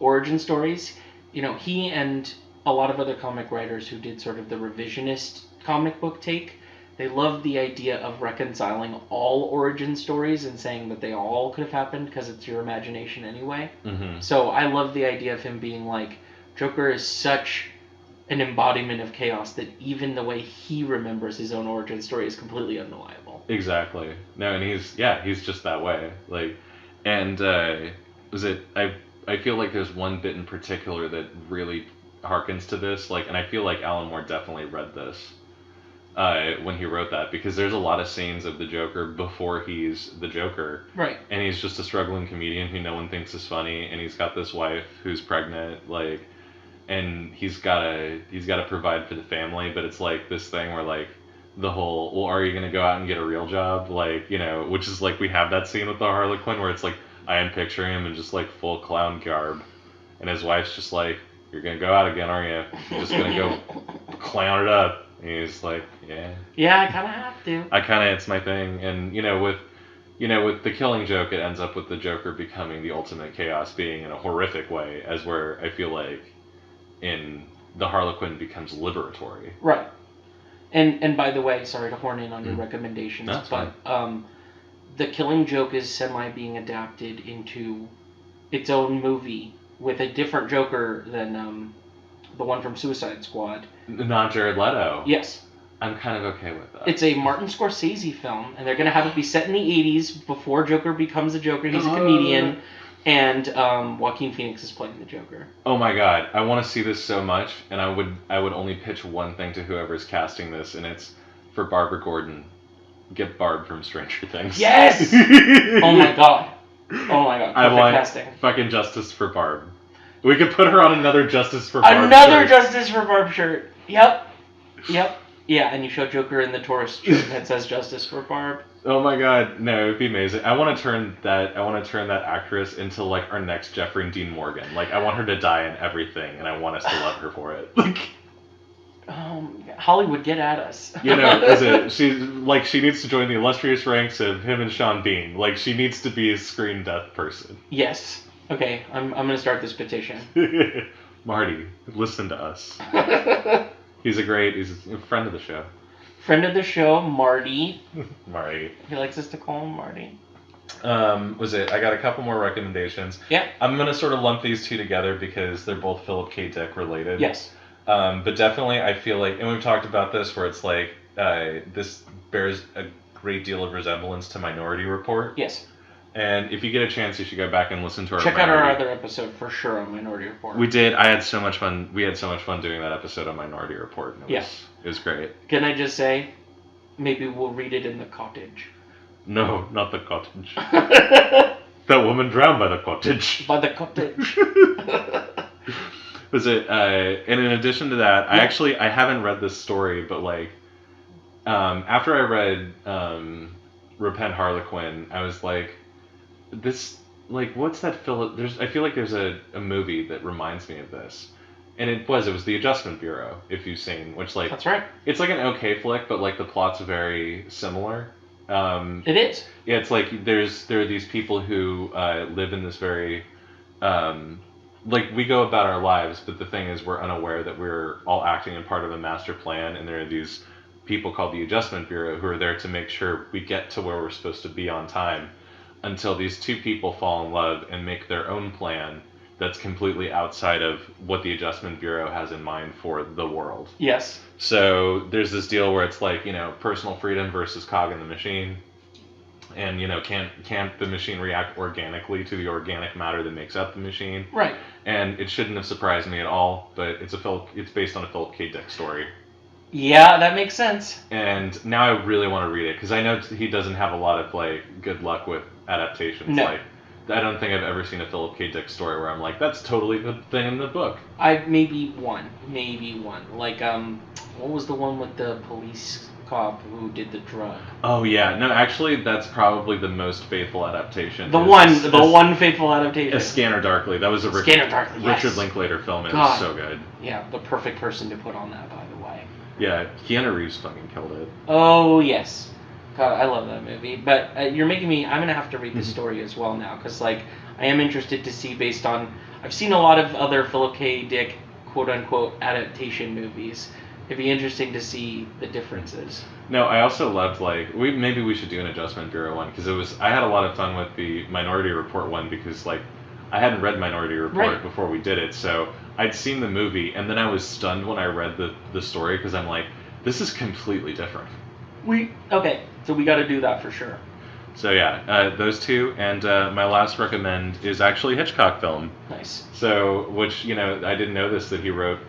origin stories. You know, he and a lot of other comic writers who did sort of the revisionist comic book take, they loved the idea of reconciling all origin stories and saying that they all could have happened because it's your imagination anyway. Mm-hmm. So I love the idea of him being like, Joker is such an embodiment of chaos that even the way he remembers his own origin story is completely unreliable. Exactly. No, and he's just that way. Like, and I feel like there's one bit in particular that really harkens to this. Like, and I feel like Alan Moore definitely read this. When he wrote that, because there's a lot of scenes of the Joker before he's the Joker, right? And he's just a struggling comedian who no one thinks is funny, and he's got this wife who's pregnant, like, and he's gotta provide for the family, but it's like this thing where, like, the whole, well, are you gonna go out and get a real job, like, you know, which is like, we have that scene with the Harlequin where it's like, I am picturing him in just like full clown garb, and his wife's just like, you're gonna go out again, aren't you? You're just gonna go clown it up. And he's like, yeah. Yeah, I kind of have to. It's my thing. And, with the Killing Joke, it ends up with the Joker becoming the ultimate chaos being in a horrific way, as where I feel like in the Harlequin becomes liberatory. Right. And by the way, sorry to horn in on your recommendations, That's but the Killing Joke is being adapted into its own movie with a different Joker than the one from Suicide Squad. Not Jared Leto. Yes. I'm kind of okay with that. It's a Martin Scorsese film, and they're going to have it be set in the 80s before Joker becomes a Joker. He's a comedian, and Joaquin Phoenix is playing the Joker. Oh my god, I want to see this so much, and I would only pitch one thing to whoever's casting this, and it's for Barbara Gordon. Get Barb from Stranger Things. Yes! Oh my god. Perfect I want casting. fucking Justice for Barb. We could put her on another Justice for Barb Another shirt. Justice for Barb shirt. Yep. Yeah, and you show Joker in the tourist shirt that says Justice for Barb. Oh my god, no, it'd be amazing. I want to turn that actress into like our next Jeffrey Dean Morgan. Like I want her to die in everything, and I want us to love her for it. Hollywood, get at us. She needs to join the illustrious ranks of him and Sean Bean. Like she needs to be a screen death person. Yes. Okay, I'm gonna start this petition. Marty, listen to us. He's a friend of the show. Friend of the show, Marty. Marty. He likes us to call him Marty. I got a couple more recommendations. Yeah. I'm gonna sort of lump these two together because they're both Philip K. Dick related. Yes. But definitely I feel like, and we've talked about this, where it's like, this bears a great deal of resemblance to Minority Report. Yes. And if you get a chance, you should go back and listen to our Check out our other episode for sure on Minority Report. We did. I had so much fun. We had so much fun doing that episode on Minority Report. It was great. Can I just say, maybe we'll read it in the cottage. No, not the cottage. That woman drowned by the cottage. By the cottage. And in addition to that, I haven't read this story, but like, after I read Repent Harlequin, I was like, this, like, what's that I feel like there's a movie that reminds me of this. And it was The Adjustment Bureau, if you've seen, which like... That's right. It's like an okay flick, but like the plot's very similar. It is. Yeah, it's like there are these people who live in this very... like, we go about our lives, but the thing is we're unaware that we're all acting in part of a master plan, and there are these people called the Adjustment Bureau who are there to make sure we get to where we're supposed to be on time, until these two people fall in love and make their own plan that's completely outside of what the Adjustment Bureau has in mind for the world. Yes. So there's this deal where it's like, personal freedom versus cog in the machine. And, can't the machine react organically to the organic matter that makes up the machine? Right. And it shouldn't have surprised me at all, but it's based on a Philip K. Dick story. Yeah, that makes sense. And now I really want to read it, because I know he doesn't have a lot of, like, good luck with adaptations. No. Like, I don't think I've ever seen a Philip K. Dick story where I'm like, that's totally the thing in the book. Maybe one. Like, what was the one with the police cop who did the drug? Oh, yeah. No, actually, that's probably the most faithful adaptation. The one faithful adaptation. A Scanner Darkly. That was a Richard Linklater film, and it was so good. Yeah, the perfect person to put on that, by the way. Yeah, Keanu Reeves fucking killed it. Oh, yes. God, I love that movie. But you're making me... I'm going to have to read this story as well now, because, like, I am interested to see based on... I've seen a lot of other Philip K. Dick, quote-unquote, adaptation movies. It'd be interesting to see the differences. No, I also loved, like... Maybe we should do an Adjustment Bureau one, because I had a lot of fun with the Minority Report one, because, like, I hadn't read Minority Report before we did it, so I'd seen the movie, and then I was stunned when I read the story, because I'm like, this is completely different. Okay, so we got to do that for sure. So yeah, those two, and my last recommend is actually a Hitchcock film. Nice. So, which, I didn't know this, that he wrote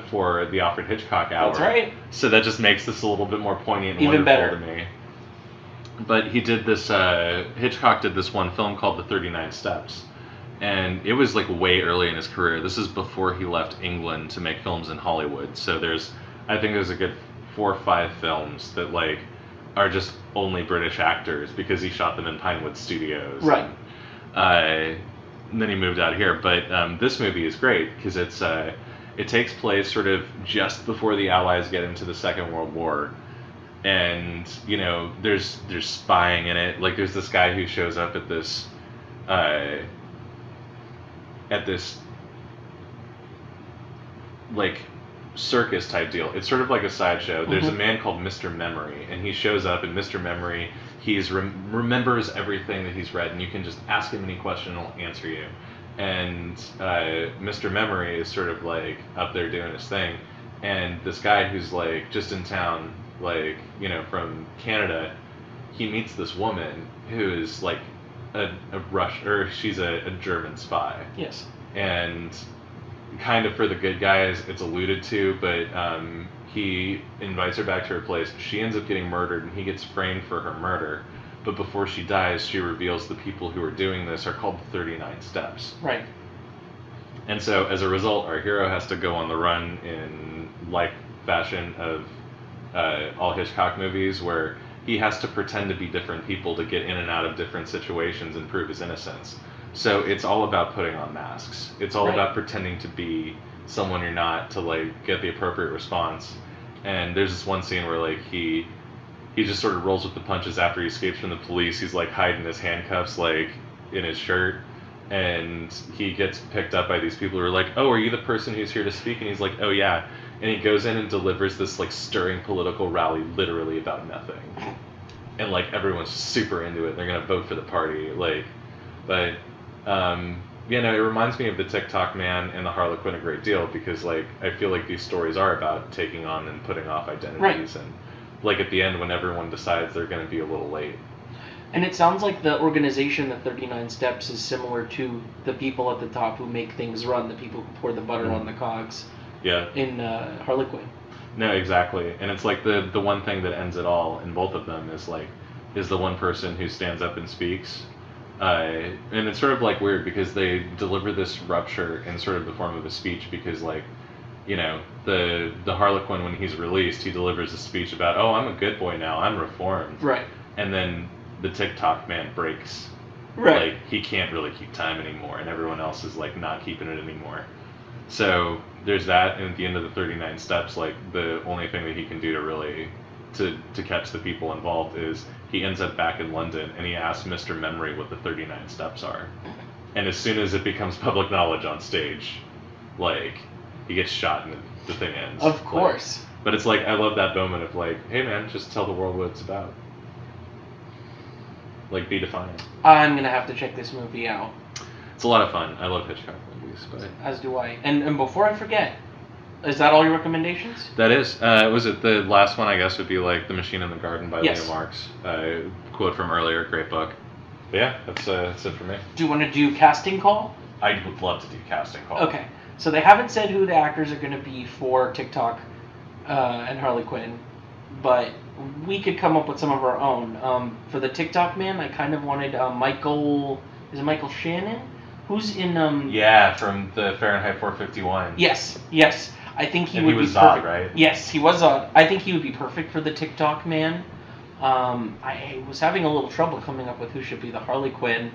for the Alfred Hitchcock Hour. That's right. So that just makes this a little bit more poignant and even wonderful better to me. But he did this, Hitchcock did this one film called The 39 Steps. And it was like way early in his career. This is before he left England to make films in Hollywood. So I think there's a good 4 or 5 films that like are just only British actors because he shot them in Pinewood Studios. Right. then he moved out here. But this movie is great because it takes place sort of just before the Allies get into the Second World War, and there's spying in it. Like there's this guy who shows up at this uh, like circus type deal. It's sort of like a sideshow. There's a man called Mr. Memory, and he shows up, and Mr. Memory, he's remembers everything that he's read, and you can just ask him any question and he'll answer you. And Mr. Memory is sort of like up there doing his thing, and this guy who's like just in town, like from Canada, he meets this woman who is like a she's a German spy. Yes. And kind of for the good guys, it's alluded to, but he invites her back to her place. She ends up getting murdered, and he gets framed for her murder. But before she dies, she reveals the people who are doing this are called the 39 Steps. Right. And so, as a result, our hero has to go on the run in like fashion of all Hitchcock movies, where he has to pretend to be different people to get in and out of different situations and prove his innocence. So it's all about putting on masks. It's all about pretending to be someone you're not to like get the appropriate response. And there's this one scene where like he just sort of rolls with the punches after he escapes from the police. He's like hiding his handcuffs like in his shirt, and he gets picked up by these people who are like, "Oh, are you the person who's here to speak?" And he's like, "Oh yeah." And he goes in and delivers this like stirring political rally literally about nothing. And like everyone's super into it. They're gonna vote for the party. But it reminds me of the Tic-Tock Man and the Harlequin a great deal, because like I feel like these stories are about taking on and putting off identities, and like at the end when everyone decides they're going to be a little late. And it sounds like the organization, the 39 Steps, is similar to the people at the top who make things run, the people who pour the butter on the cogs. Yeah. In Harlequin. No, exactly. And it's like the one thing that ends it all in both of them is the one person who stands up and speaks. And it's sort of like weird because they deliver this rupture in sort of the form of a speech, because like, the Harlequin, when he's released, he delivers a speech about, "Oh, I'm a good boy now, I'm reformed." Right. And then the Tic-Tock Man breaks. Right. Like he can't really keep time anymore, and everyone else is like not keeping it anymore. So there's that, and at the end of the 39 Steps, like the only thing that he can do to really to catch the people involved is he ends up back in London, and he asks Mr. Memory what the 39 Steps are. And as soon as it becomes public knowledge on stage, like he gets shot and the thing ends. Of course. But it's like I love that moment of like, hey man, just tell the world what it's about. Like be defiant. I'm gonna have to check this movie out. It's a lot of fun. I love Hitchcock movies, but as do I. And before I forget, is that all your recommendations? That is. Was it the last one? I guess would be like The Machine in the Garden by Yes. Leo Marx. Quote from earlier, great book. But yeah, that's it for me. Do you want to do casting call? I would love to do casting call. Okay. So they haven't said who the actors are going to be for Tic-Tock and Harlequin, but we could come up with some of our own. For the Tic-Tock Man, I kind of wanted Michael. Is it Michael Shannon? Who's in Yeah, from the Fahrenheit 451. Yes. I think he and would he was be perfect. Zod, right? Yes, he was Zod. I think he would be perfect for the Tic-Tock Man. I was having a little trouble coming up with who should be the Harlequin.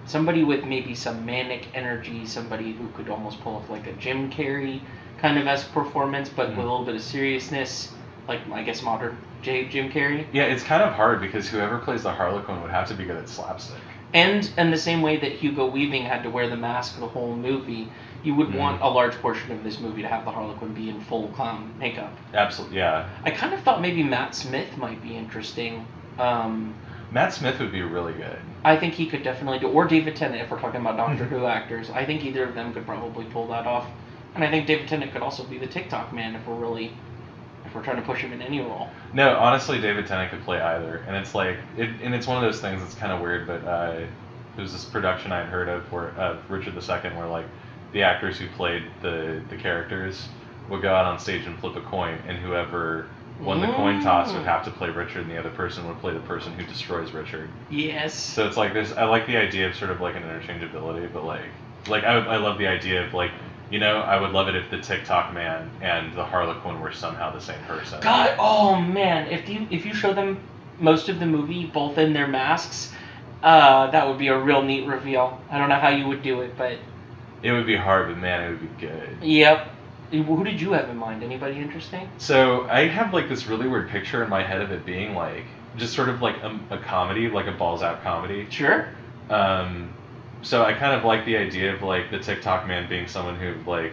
Somebody with maybe some manic energy, somebody who could almost pull off like a Jim Carrey kind of esque performance, but with a little bit of seriousness, like I guess modern Jim Carrey. Yeah, it's kind of hard because whoever plays the Harlequin would have to be good at slapstick. And the same way that Hugo Weaving had to wear the mask the whole movie, you would want a large portion of this movie to have the Harlequin be in full clown makeup. Absolutely, yeah. I kind of thought maybe Matt Smith might be interesting. Matt Smith would be really good. I think he could definitely do, or David Tennant if we're talking about Doctor Who actors. I think either of them could probably pull that off. And I think David Tennant could also be the Tic-Tock Man if we're trying to push him in any role. No, honestly, David Tennant could play either, and it's like, it's one of those things that's kind of weird. But there's this production I'd heard of Richard II, where like the actors who played the characters would go out on stage and flip a coin, and whoever won the coin toss would have to play Richard, and the other person would play the person who destroys Richard. Yes. So it's like this. I like the idea of sort of like an interchangeability, but like I love the idea of like. I would love it if the Tic-Tock Man and the Harlequin were somehow the same person. God, oh man, if you show them most of the movie, both in their masks, That would be a real neat reveal. I don't know how you would do it, but It would be hard, but man, it would be good. yep. Who did you have in mind? Anybody interesting? So I have like this really weird picture in my head of it being like just sort of like a comedy, like a balls out comedy. Sure. So I kind of like the idea of like the Tic-Tock Man being someone who like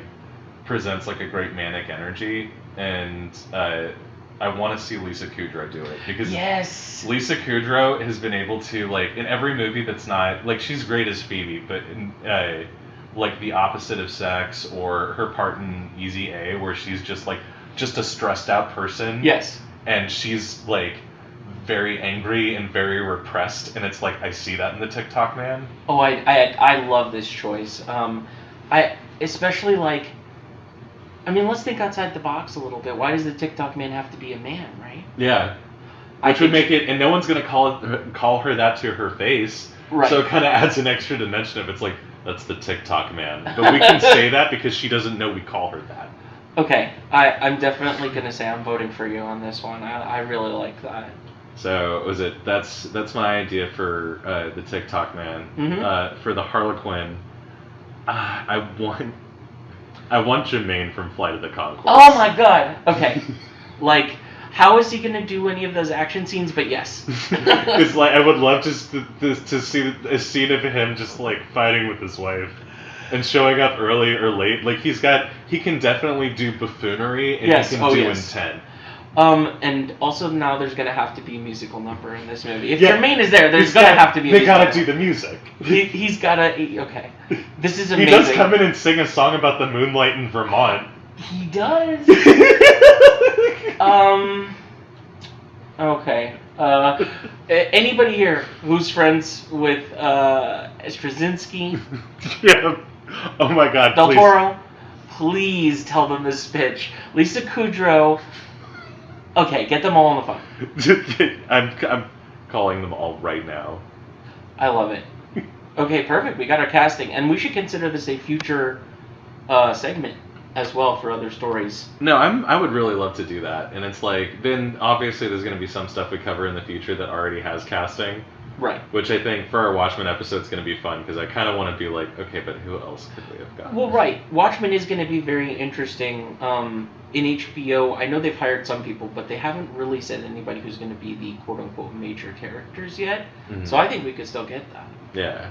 presents like a great manic energy, and I want to see Lisa Kudrow do it because Yes. Lisa Kudrow has been able to like in every movie that's not like she's great as Phoebe, but in like The Opposite of Sex or her part in Easy A, where she's just like just a stressed out person. Yes. And she's like very angry and very repressed, and it's like I see that in the Tic-Tock Man. Oh, I love this choice. I especially like. I mean, let's think outside the box a little bit. Why does the Tic-Tock Man have to be a man, right? Yeah. Which would make it, and no one's gonna call her that to her face. Right. So it kind of adds an extra dimension of it's like that's the Tic-Tock Man, but we can say that because she doesn't know we call her that. Okay, I'm definitely gonna say I'm voting for you on this one. I really like that. So was it? That's my idea for the Tic-Tock Man. Mhm. For the Harlequin, I want Jermaine from Flight of the Conchords. Oh my god. Okay. Like, how is he gonna do any of those action scenes? But yes. It's like I would love just to see a scene of him just like fighting with his wife and showing up early or late. Like he can definitely do buffoonery and Yes. he can Oh, do yes. intent. And also now there's gonna have to be a musical number in this movie. If Yeah. Jermaine is there, there's gonna have to be a They musical gotta number. do the music. He's gotta. Okay. This is He amazing. does come in and sing a song about the moonlight in Vermont. He does. Okay. Anybody here who's friends with Straczynski, Yeah. Oh my God. Del Please. Toro, please tell them this pitch. Lisa Kudrow. Okay, get them all on the phone. I'm calling them all right now. I love it. Okay, perfect. We got our casting, and we should consider this a future segment as well for other stories. No, I would really love to do that, and it's like then obviously there's going to be some stuff we cover in the future that already has casting, Right. which I think for our Watchmen episode is going to be fun because I kind of want to be like, okay, but who else could we have got? Well, right. Watchmen is going to be very interesting. In HBO, I know they've hired some people, but they haven't really said anybody who's going to be the quote-unquote major characters yet. Mhm. So I think we could still get that. Yeah.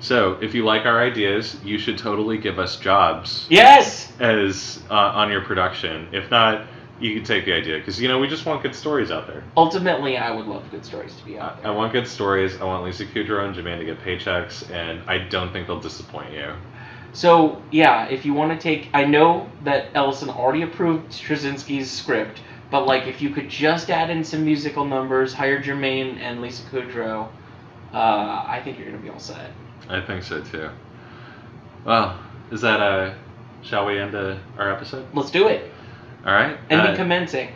So if you like our ideas, you should totally give us jobs Yes! as on your production. If not, you can take the idea because we just want good stories out there. Ultimately, I would love good stories to be out I there. want good stories. I want Lisa Kudrow and Jermaine to get paychecks, and I don't think they'll disappoint you. So, yeah, if you want to take... I know that Ellison already approved Straczynski's script, but, like, if you could just add in some musical numbers, hire Jermaine and Lisa Kudrow, I think you're going to be all set. I think so, too. Well, is that, shall we end our episode? Let's do it. All right. Ending commencing.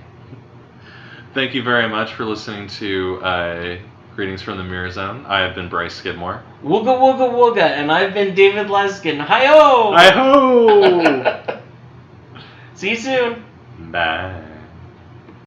Thank you very much for listening to Greetings from the Mirror Zone. I have been Bryce Skidmore. Wooga wooga wooga, and I've been David Leskin. Hi-ho! Hi-ho! See you soon. Bye.